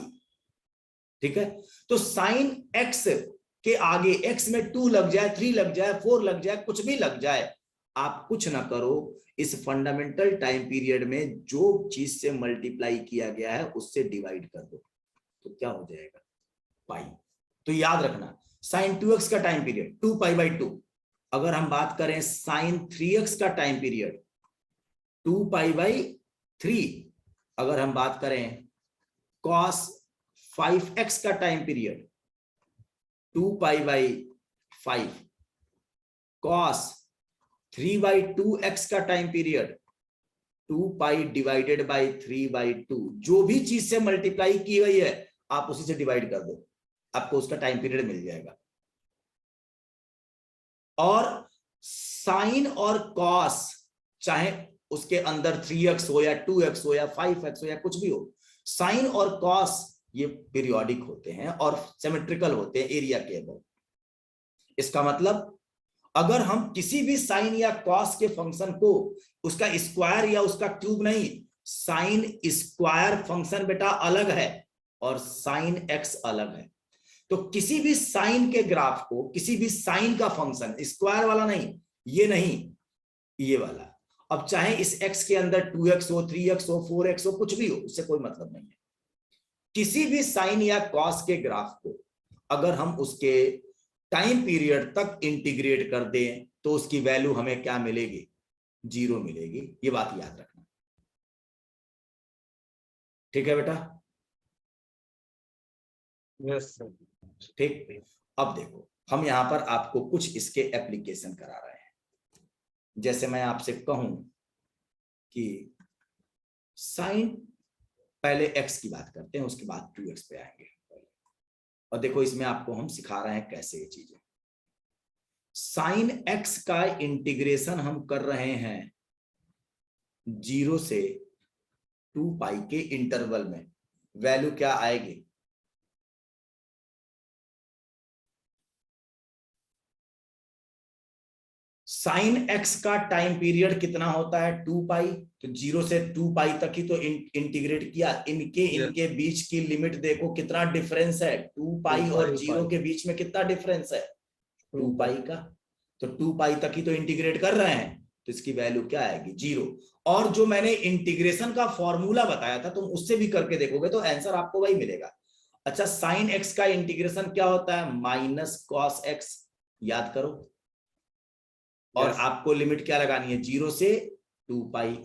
ठीक है, तो साइन एक्स के आगे एक्स में 2 लग जाए, 3 लग जाए, 4 लग जाए, कुछ भी लग जाए, आप कुछ ना करो, इस फंडामेंटल टाइम पीरियड में जो चीज से मल्टीप्लाई किया गया है उससे डिवाइड कर दो, तो क्या हो जाएगा? पाई। तो याद रखना, साइन 2x का टाइम पीरियड 2 पाई बाई 2। अगर हम बात करें साइन 3x का टाइम पीरियड 2 पाई बाई 3। अगर हम बात करें कॉस 5x का time period 2 pi by 5। Cos 3 by 2x का time period 2 pi divided by 3 by 2। जो भी चीज से मल्टीप्लाई की गई है आप उसी से डिवाइड कर दो, आपको उसका टाइम पीरियड मिल जाएगा। और साइन और कॉस, चाहे उसके अंदर 3x हो या 2x हो या 5x हो या कुछ भी हो, साइन और कॉस ये पीरियोडिक होते हैं और सिमेट्रिकल होते हैं एरिया के अबव। इसका मतलब अगर हम किसी भी साइन या कॉस के फंक्शन को उसका स्क्वायर या उसका क्यूब नहीं, साइन स्क्वायर फंक्शन बेटा अलग है और साइन एक्स अलग है, तो किसी भी साइन के ग्राफ को, किसी भी साइन का फंक्शन, स्क्वायर वाला नहीं, ये नहीं, ये वाला, अब चाहे इस x के अंदर 2x हो, 3x हो, 4x हो, कुछ भी हो, उससे कोई मतलब नहीं है। किसी भी साइन या कॉस के ग्राफ को अगर हम उसके टाइम पीरियड तक इंटीग्रेट कर दें तो उसकी वैल्यू हमें क्या मिलेगी? 0 मिलेगी। ये बात याद रखना। ठीक है बेटा? Yes sir. ठीक। अब देखो, हम यहां पर आपको कुछ इसके एप्लीकेशन करा रहे हैं। जैसे मैं आपसे कहूं कि साइन, पहले x की बात करते हैं, उसके बाद 2x पे आएंगे। और देखो इसमें आपको हम सिखा रहे हैं कैसे ये चीजें। साइन x का इंटीग्रेशन हम कर रहे हैं 0 से 2 पाई के इंटरवल में। वैल्यू क्या आएगी? साइन x का टाइम पीरियड कितना होता है? 2 पाई। तो 0 से 2 पाई तक ही तो इंटीग्रेट किया। इनके बीच की लिमिट देखो कितना डिफरेंस है, 2 पाई और 0 के बीच में कितना डिफरेंस है? 2 पाई का। तो 2 पाई तक ही तो इंटीग्रेट कर रहे हैं, तो इसकी वैल्यू क्या आएगी? 0। और जो मैंने इंटीग्रेशन का फॉर्मूला बताया था, तुम उससे भी करके देखोगे तो आंसर आपको वही मिलेगा। अच्छा, साइन x का इंटीग्रेशन क्या होता है? Minus cos x। याद करो। और आपको लिमिट क्या लगानी है? 0 से 2 पाई।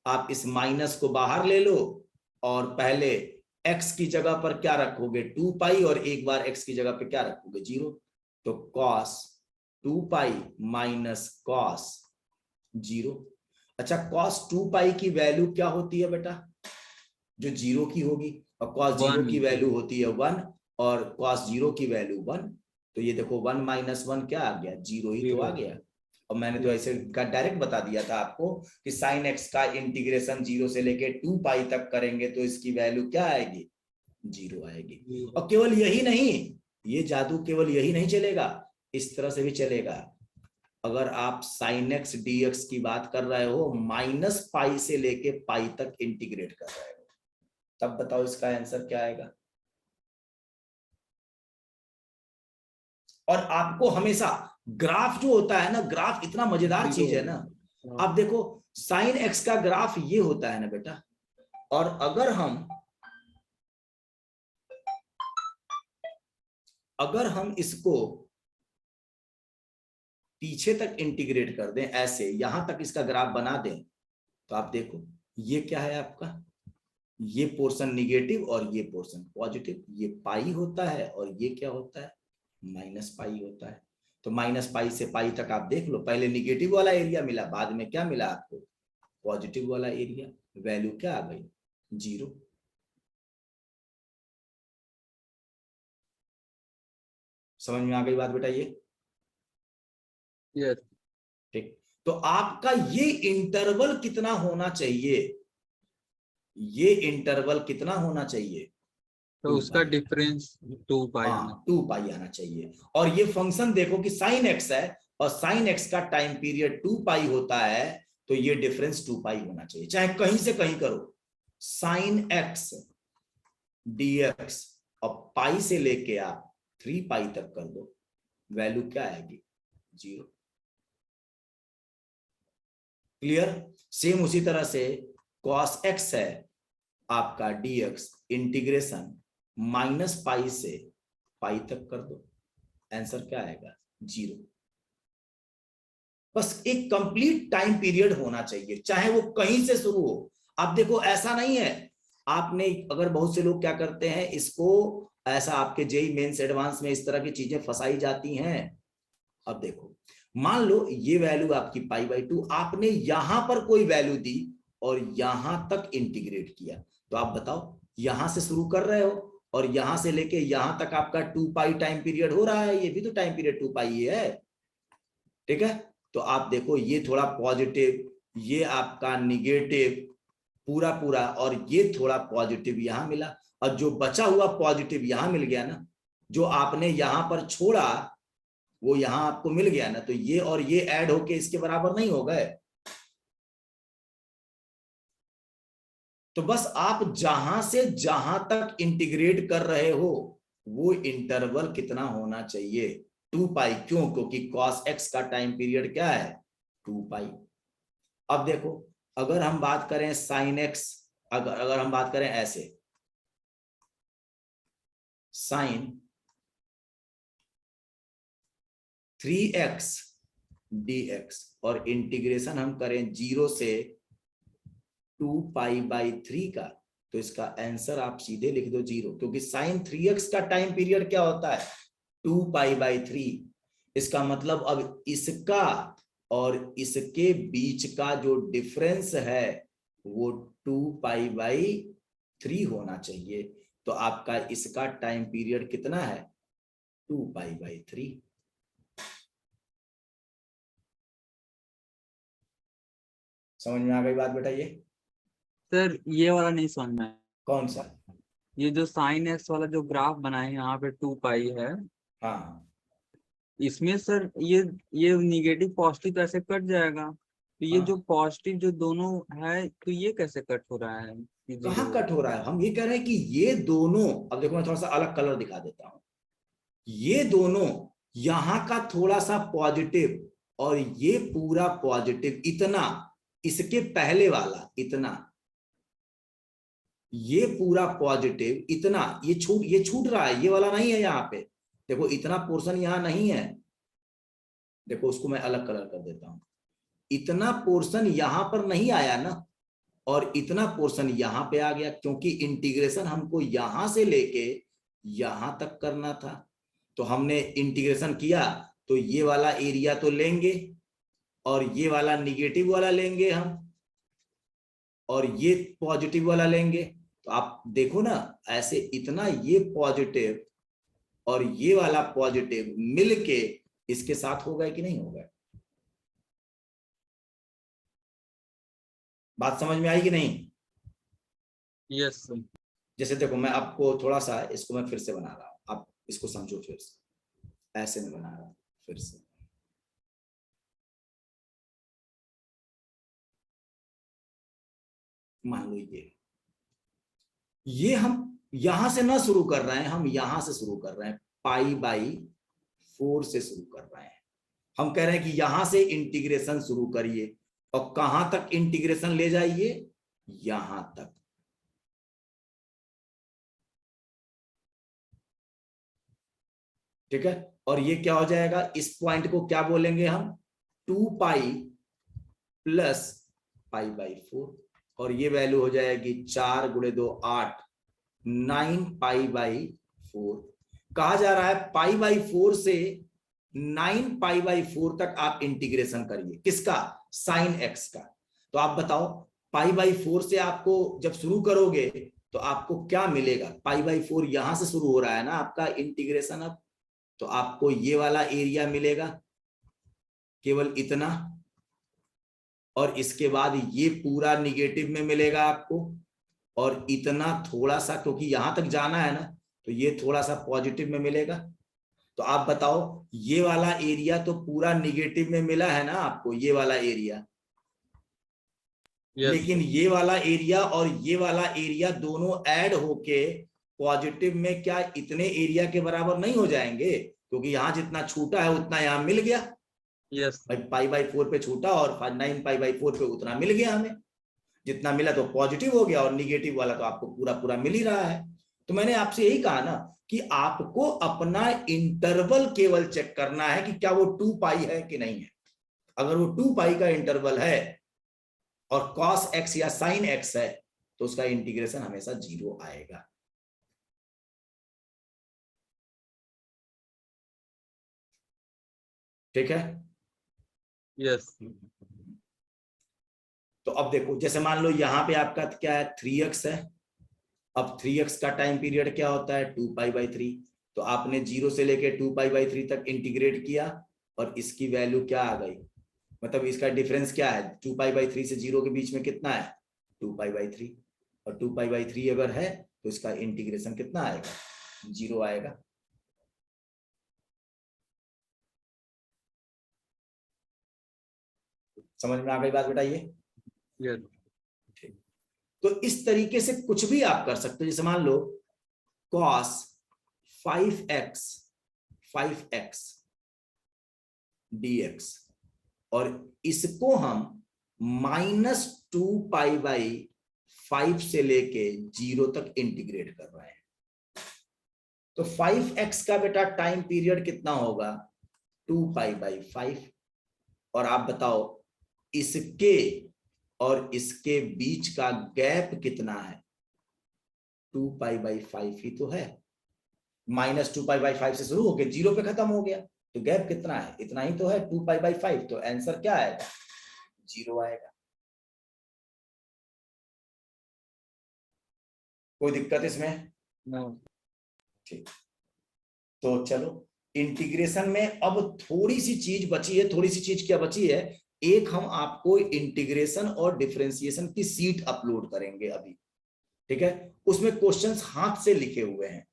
आप इस माइनस को बाहर ले लो और पहले x की जगह पर क्या रखोगे? 2 पाई, और एक बार x की जगह पे क्या रखोगे? 0। तो cos 2 पाई माइनस cos 0। अच्छा, cos 2 पाई की वैल्यू क्या होती है बेटा? जो 0 की होगी। और cos 0 की वैल्यू होती है 1, और cos 0 की वैल्यू 1। तो ये देखो 1 माइनस 1 क्या आ गया? 0 ही तो आ गया। और मैंने तो ऐसे डायरेक्ट बता दिया था आपको कि साइन x का इंटीग्रेशन 0 से लेके 2 पाई तक करेंगे तो इसकी वैल्यू क्या आएगी? 0 आएगी। और केवल यही नहीं, ये जादू केवल यही नहीं चलेगा, इस तरह से भी चलेगा। अगर आप साइन x dx की बात कर रहे हो, माइनस पाई से लेके पाई तक इंटीग्रेट कर रहे हो, तब बताओ इसका आंसर क्या आएगा? और आपको हमेशा ग्राफ जो होता है ना, ग्राफ इतना मजेदार चीज है ना। आप देखो साइन x का ग्राफ ये होता है ना बेटा, और अगर हम इसको पीछे तक इंटीग्रेट कर दें, ऐसे यहां तक इसका ग्राफ बना दें, तो आप देखो ये क्या है आपका? ये पोर्शन निगेटिव और ये पोर्शन पॉजिटिव। ये पाई होता है और ये क्या होता है? माइनस पाई होता है। तो माइनस पाई से पाई तक आप देख लो, पहले निगेटिव वाला एरिया मिला, बाद में क्या मिला आपको? पॉजिटिव वाला एरिया। वैल्यू क्या आ गई? 0। समझ में आ गई बात बेटा? ये ठीक। तो आपका ये इंटरवल कितना होना चाहिए? ये इंटरवल कितना होना चाहिए? तो उसका डिफरेंस 2 पाई आना। 2 पाई आना चाहिए। और ये फंक्शन देखो कि साइन एक्स है, और साइन एक्स का टाइम पीरियड 2 पाई होता है, तो ये डिफरेंस 2 पाई होना चाहिए, चाहे कहीं से कहीं करो। साइन एक्स dx और पाई से लेके आप 3 पाई तक कर दो, वैल्यू क्या आएगी? 0। क्लियर? सेम उसी तरह से cos x है आपका dx, इंटीग्रेशन माइनस पाई से पाई तक कर दो, आंसर क्या आएगा? 0। बस एक कंप्लीट टाइम पीरियड होना चाहिए, चाहे वो कहीं से शुरू हो। आप देखो ऐसा नहीं है, आपने अगर बहुत से लोग क्या करते हैं इसको, ऐसा आपके जेई मेंस एडवांस में इस तरह की चीजें फंसाई जाती हैं। अब देखो, मान लो ये वैल्यू आपकी π/2, आपने यहां पर कोई वैल्यू दी और यहां तक इंटीग्रेट किया, तो आप बताओ यहां से शुरू कर रहे हो और यहां से लेके यहां तक आपका 2 पाई टाइम पीरियड हो रहा है, ये भी तो टाइम पीरियड 2 पाई है। ठीक है? तो आप देखो ये थोड़ा पॉजिटिव, ये आपका निगेटिव पूरा पूरा, और ये थोड़ा पॉजिटिव यहां मिला, और जो बचा हुआ पॉजिटिव यहां मिल गया ना, जो आपने यहां पर छोड़ा वो यहां आपको मिल गया ना, तो ये और ये ऐड होके इसके बराबर नहीं हो गए। तो बस आप जहां से जहां तक इंटीग्रेट कर रहे हो वो इंटरवल कितना होना चाहिए? 2 पाई। क्यों? क्योंकि cos x का टाइम पीरियड क्या है? 2 पाई। अब देखो, अगर हम बात करें sin x, अगर हम बात करें ऐसे sin 3x dx, और इंटीग्रेशन हम करें 0 से 2 पाई/3 का, तो इसका आंसर आप सीधे लिख दो 0, क्योंकि sin 3x का टाइम पीरियड क्या होता है? 2 पाई/3, इसका मतलब अब इसका और इसके बीच का जो डिफरेंस है वो 2π/3 होना चाहिए। तो आपका इसका टाइम पीरियड कितना है? 2π/3। समझ में आ गई बात बेटा? ये सर ये वाला नहीं समझ में आया। कौन सा? ये जो साइन एक्स वाला जो ग्राफ बनाए यहाँ पे 2π है, हाँ, इसमें सर ये निगेटिव पॉजिटिव तो ऐसे कट जाएगा, तो ये जो हाँ। पॉजिटिव जो दोनों है तो ये कैसे कट हो रहा है कि कहाँ जीरो? कट हो रहा है? हम ये कह रहे हैं कि ये दोनों, अब देखो मैं थोड़ा सा अलग कलर दिखा देता हूं। ये दोनों यहां का थोड़ा सा पॉजिटिव और ये पूरा पॉजिटिव, इतना इसके पहले वाला इतना, ये पूरा पॉजिटिव इतना, ये छूट रहा है, ये वाला नहीं है यहाँ पे। देखो इतना पोर्शन यहां नहीं है। देखो उसको मैं अलग कलर कर देता हूं। इतना पोर्शन यहां पर नहीं आया ना, और इतना पोर्शन यहां पे आ गया, क्योंकि इंटीग्रेशन हमको यहां से लेके यहां तक करना था। तो हमने इंटीग्रेशन किया तो ये वाला एरिया तो लेंगे, और ये वाला निगेटिव वाला लेंगे हम, और ये पॉजिटिव वाला लेंगे। तो आप देखो ना, ऐसे इतना ये पॉजिटिव और ये वाला पॉजिटिव मिलके इसके साथ हो गए कि नहीं हो गए? बात समझ में आई कि नहीं? Yes sir. जैसे देखो मैं आपको थोड़ा सा, इसको मैं फिर से बना रहा हूं, आप इसको समझो फिर से। ऐसे में बना रहा हूं फिर से। मान लो ये हम यहां से ना शुरू कर रहे हैं, हम यहां से शुरू कर रहे हैं, π/4 से शुरू कर रहे हैं। हम कह रहे हैं कि यहां से इंटीग्रेशन शुरू करिए, और कहां तक इंटीग्रेशन ले जाइए? यहां तक। ठीक है, और ये क्या हो जाएगा? इस पॉइंट को क्या बोलेंगे हम? 2π + π/4, और ये वैल्यू हो जाएगी 4 × 2 8, 9π/4। कहा जा रहा है π/4 से 9π/4 तक आप इंटीग्रेशन करिए। किसका? साइन एक्स का। तो आप बताओ, π/4 से आपको जब शुरू करोगे तो आपको क्या मिलेगा? π/4 यहां से शुरू हो रहा है ना आपका इंटीग्रेशन अब, तो आपको ये वाला एरिया मिलेगा, केवल इतना, और इसके बाद ये पूरा निगेटिव में मिलेगा आपको, और इतना थोड़ा सा, क्योंकि यहां तक जाना है ना, तो ये थोड़ा सा पॉजिटिव में मिलेगा। तो आप बताओ, ये वाला एरिया तो पूरा निगेटिव में मिला है ना आपको, ये वाला एरिया। यस लेकिन ये वाला एरिया और ये वाला एरिया दोनों ऐड होके पॉजिटिव में क्या इतने एरिया के बराबर नहीं हो जाएंगे? क्योंकि यहां जितना छूटा है उतना यहां मिल गया। यस π/4 पे छूटा और 9π/4 पे उतना मिल गया हमें। जितना मिला तो पॉजिटिव हो गया, और निगेटिव वाला तो आपको पूरा पूरा मिल ही रहा है। तो मैंने आपसे यही कहा ना कि आपको अपना इंटरवल केवल चेक करना है कि क्या वो 2π है कि नहीं है। अगर वो 2π का इंटरवल है और cos x या sin x है, तो उसका इंटीग्रेशन हमेशा 0 आएगा। ठीक है? यस तो अब देखो, जैसे मान लो यहां पे आपका क्या है? 3x है। अब 3x का टाइम पीरियड क्या होता है? 2π/3। तो आपने 0 से लेके 2π/3 तक इंटीग्रेट किया, और इसकी वैल्यू क्या आ गई? मतलब इसका डिफरेंस क्या है? 2π/3 से 0 के बीच में कितना है? 2π/3। और 2π/3 अगर है तो इसका इंटीग्रेशन कितना आएगा? 0 आएगा। समझ में आ गई बात बेटा? ये यस ठीक। तो इस तरीके से कुछ भी आप कर सकते हो। जैसे मान लो cos 5x dx, और इसको हम -2π/5 से लेके 0 तक इंटीग्रेट कर रहे हैं। तो 5x का बेटा टाइम पीरियड कितना होगा? 2π/5। और आप बताओ, इसके और इसके बीच का गैप कितना है? 2π/5 ही तो है। -2π/5 से शुरू होकर 0 पे खत्म हो गया, तो गैप कितना है, इतना ही तो है, 2π/5, तो आंसर क्या आएगा, 0 आएगा। कोई दिक्कत इसमें? ठीक, तो चलो इंटीग्रेशन में अब थोड़ी सी चीज बची है। थोड़ी सी चीज क्या बची है, एक हम आपको इंटीग्रेशन और डिफरेंशिएशन की सीट अपलोड करेंगे अभी, ठीक है। उसमें क्वेश्चंस हाथ से लिखे हुए हैं,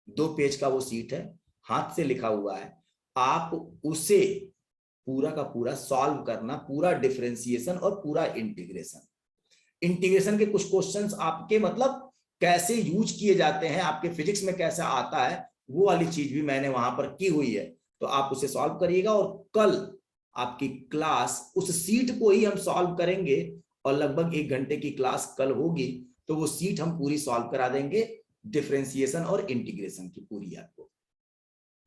2 पेज का वो सीट है, हाथ से लिखा हुआ है। आप उसे पूरा का पूरा सॉल्व करना, पूरा डिफरेंशिएशन और पूरा इंटीग्रेशन। इंटीग्रेशन के कुछ क्वेश्चंस आपके मतलब कैसे यूज किए जाते हैं, आपके फिजिक्स में कैसा आता है, वो वाली चीज भी मैंने वहां पर की हुई है, तो आप उसे सॉल्व करिएगा। और कल आपकी क्लास उस सीट को ही हम सॉल्व करेंगे, और लगभग 1 घंटे की क्लास कल होगी, तो वो सीट हम पूरी सॉल्व करा देंगे, डिफरेंशिएशन और इंटीग्रेशन की पूरी आपको,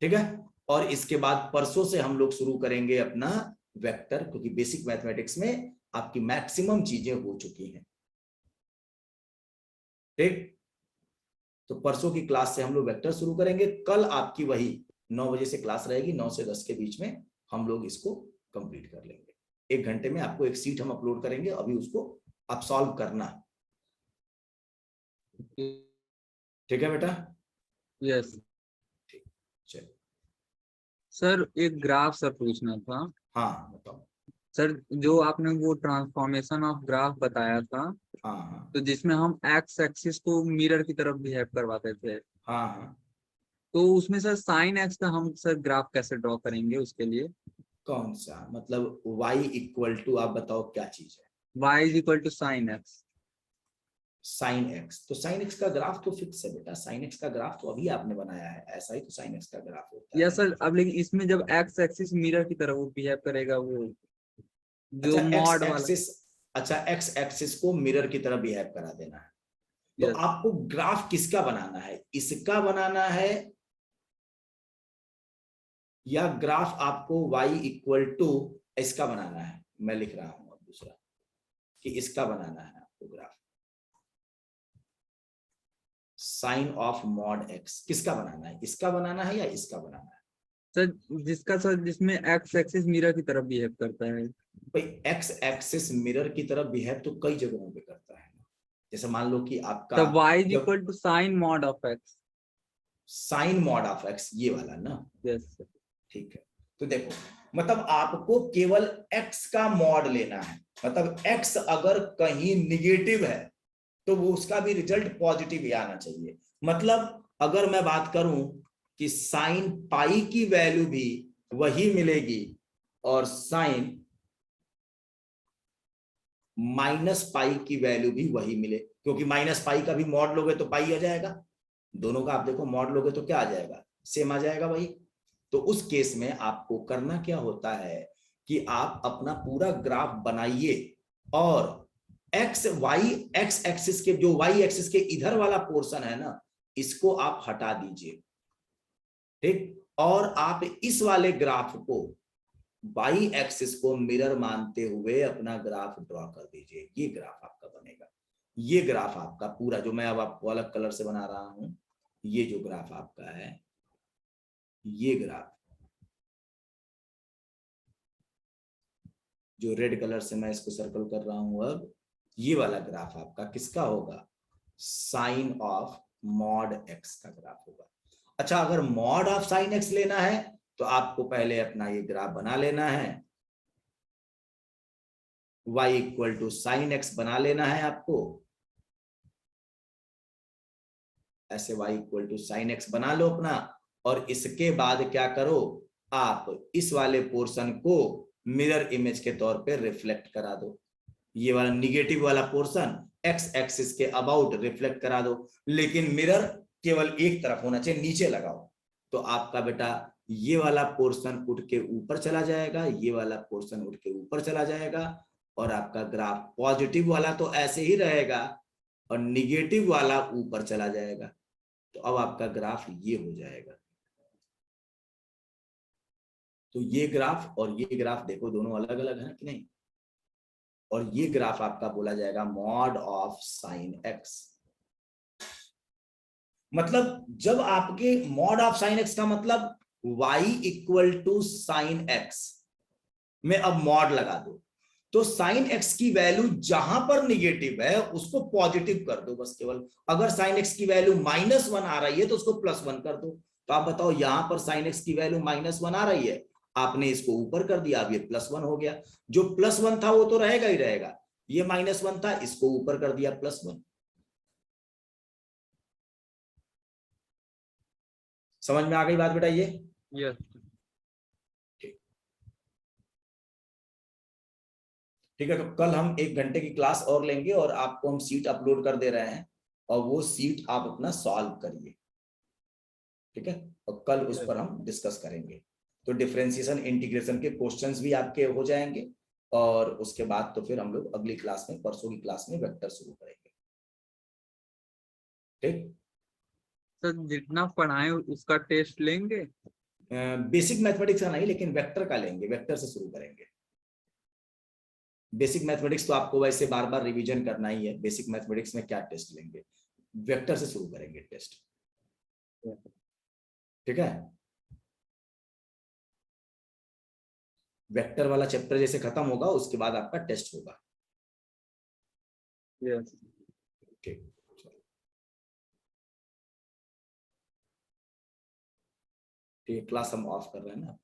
ठीक है। और इसके बाद परसों से हम लोग शुरू करेंगे अपना वेक्टर, क्योंकि बेसिक मैथमेटिक्स में आपकी मैक्सिमम चीजें हो चुकी हैं, ठीक। तो परसों की क्लास से हम लोग वेक्टर शुरू करेंगे। कल आपकी वही 9 बजे से क्लास रहेगी, 9 से 10 के बीच में हम लोग इसको कंप्लीट कर लेंगे। 1 घंटे में आपको एक सीट हम अपलोड करेंगे, अभी उसको आप सॉल्व करना, ठीक है बेटा? यस ठीक, चलो। सर, एक ग्राफ सर पूछना था। हाँ बताओ। सर, जो आपने वो ट्रांसफॉर्मेशन ऑफ ग्राफ बताया था, हाँ हाँ तो जिसमें हम एक्स एक्सिस को मिरर की तरफ बिहेव करवाते थे, हाँ हाँ। तो उसमें सर साइन एक्स का हम सर ग्राफ कैसे ड्रॉ करेंगे उसके लिए? कौन सा मतलब y = आप बताओ क्या चीज है? y is equal to sine x. Sine x, तो साइन एक्स का ग्राफ तो फिक्स है बेटा, साइन एक्स का ग्राफ तो अभी आपने बनाया है, ऐसा ही तो साइन एक्स का ग्राफ होता या है। सर अब लेकिन इसमें जब एक्स एक्सिस मिरर की तरफ वो बिहेव करेगा, वो जो अच्छा एक्स मॉड वाला। एक्सिस, अच्छा एक्स एक्सिस को मिरर की तरह बिहेव करा देना है, तो यस। आपको ग्राफ किसका बनाना है, इसका बनाना है, या ग्राफ आपको y = इसका बनाना है? मैं लिख रहा हूं अब दूसरा, कि इसका बनाना है आपको graph, sine of mod x किसका बनाना है, इसका बनाना है या इसका बनाना है? सर जिसमें एक्स एक्सिस मिरर की तरफ बिहेव करता है। भाई एक्स एक्सिस मिरर की तरफ बिहेव तो कई जगहों पे करता है, जैसे मान लो कि आपका तब y इज जब equal to sine mod of x. Sine mod of x, ये वाला ना, यस। ठीक है। तो देखो मतलब आपको केवल x का मॉड लेना है, मतलब x अगर कहीं निगेटिव है तो वो उसका भी रिजल्ट पॉजिटिव ही आना चाहिए। मतलब अगर मैं बात करूं कि साइन पाई की वैल्यू भी वही मिलेगी और साइन माइनस पाई की वैल्यू भी वही मिले, क्योंकि माइनस पाई का भी मॉड लोगे तो पाई आ जाएगा, दोनों का आप देखो मॉड लोगे तो क्या आ जाएगा, सेम आ जाएगा वही। तो उस केस में आपको करना क्या होता है कि आप अपना पूरा ग्राफ बनाइए, और एक्स एक्सिस के जो y एक्सिस के इधर वाला पोर्शन है ना, इसको आप हटा दीजिए, ठीक। और आप इस वाले ग्राफ को y एक्सिस को मिरर मानते हुए अपना ग्राफ ड्रॉ कर दीजिए, ये ग्राफ आपका बनेगा। ये ग्राफ आपका पूरा, जो मैं अब आपको अलग कलर से बना रहा हूं, ये जो ग्राफ आपका है, ये ग्राफ जो रेड कलर से मैं इसको सर्कल कर रहा हूं अब, ये वाला ग्राफ आपका किसका होगा, साइन ऑफ मॉड एक्स का ग्राफ होगा। अच्छा अगर मॉड ऑफ साइन एक्स लेना है तो आपको पहले अपना ये ग्राफ बना लेना है, y = साइन एक्स बना लेना है आपको, ऐसे y = साइन एक्स बना लो अपना। और इसके बाद क्या करो, आप इस वाले पोर्शन को मिरर इमेज के तौर पे रिफ्लेक्ट करा दो, ये वाला निगेटिव वाला पोर्शन एक्स एक्सिस के अबाउट रिफ्लेक्ट करा दो, लेकिन मिरर केवल एक तरफ होना चाहिए, नीचे लगाओ। तो आपका बेटा ये वाला पोर्शन उठ के ऊपर चला जाएगा, ये वाला पोर्शन उठ के ऊपर चला जाएगा, और आपका ग्राफ पॉजिटिव वाला तो ऐसे ही रहेगा और निगेटिव वाला ऊपर चला जाएगा। तो अब आपका ग्राफ ये हो जाएगा। तो ये ग्राफ और ये ग्राफ देखो दोनों अलग अलग है कि नहीं, और ये ग्राफ आपका बोला जाएगा मॉड ऑफ साइन एक्स। मतलब जब आपके मॉड ऑफ साइन एक्स का मतलब y equal to sine x में अब मॉड लगा दो, तो साइन एक्स की वैल्यू जहां पर निगेटिव है उसको पॉजिटिव कर दो बस केवल। अगर साइन एक्स की वैल्यू -1 आ रही है तो उसको +1 कर दो। तो आप बताओ, यहां पर साइन एक्स की वैल्यू -1 आ रही है, आपने इसको ऊपर कर दिया, अब ये +1 हो गया। जो +1 था वो तो रहेगा ही रहेगा, ये -1 था, इसको ऊपर कर दिया +1। समझ में आ गई बात बेटा ये? यस। ठीक है, तो कल हम 1 घंटे की क्लास और लेंगे और आपको हम सीट अपलोड कर दे रहे हैं, और वो सीट आप अपना सॉल्व करिए, ठीक है? और कल उस पर हम डिस्कस करेंगे। तो डिफरेंशिएशन इंटीग्रेशन के क्वेश्चंस भी आपके हो जाएंगे, और उसके बाद तो फिर हम लोग अगली क्लास में, परसों की क्लास में वेक्टर शुरू करेंगे। ठीक, सर जितना पढ़ाए उसका टेस्ट लेंगे? बेसिक मैथमेटिक्स का नहीं, लेकिन वेक्टर का लेंगे, वेक्टर से शुरू करेंगे। बेसिक मैथमेटिक्स तो आपको वैसे बार बार रिवीजन करना ही है, बेसिक मैथमेटिक्स में क्या टेस्ट लेंगे, वेक्टर से शुरू करेंगे टेस्ट, ठीक है? वेक्टर वाला चैप्टर जैसे खत्म होगा उसके बाद आपका टेस्ट होगा। यस। ठीक, ठीक, क्लास हम ऑफ कर रहे हैं ना।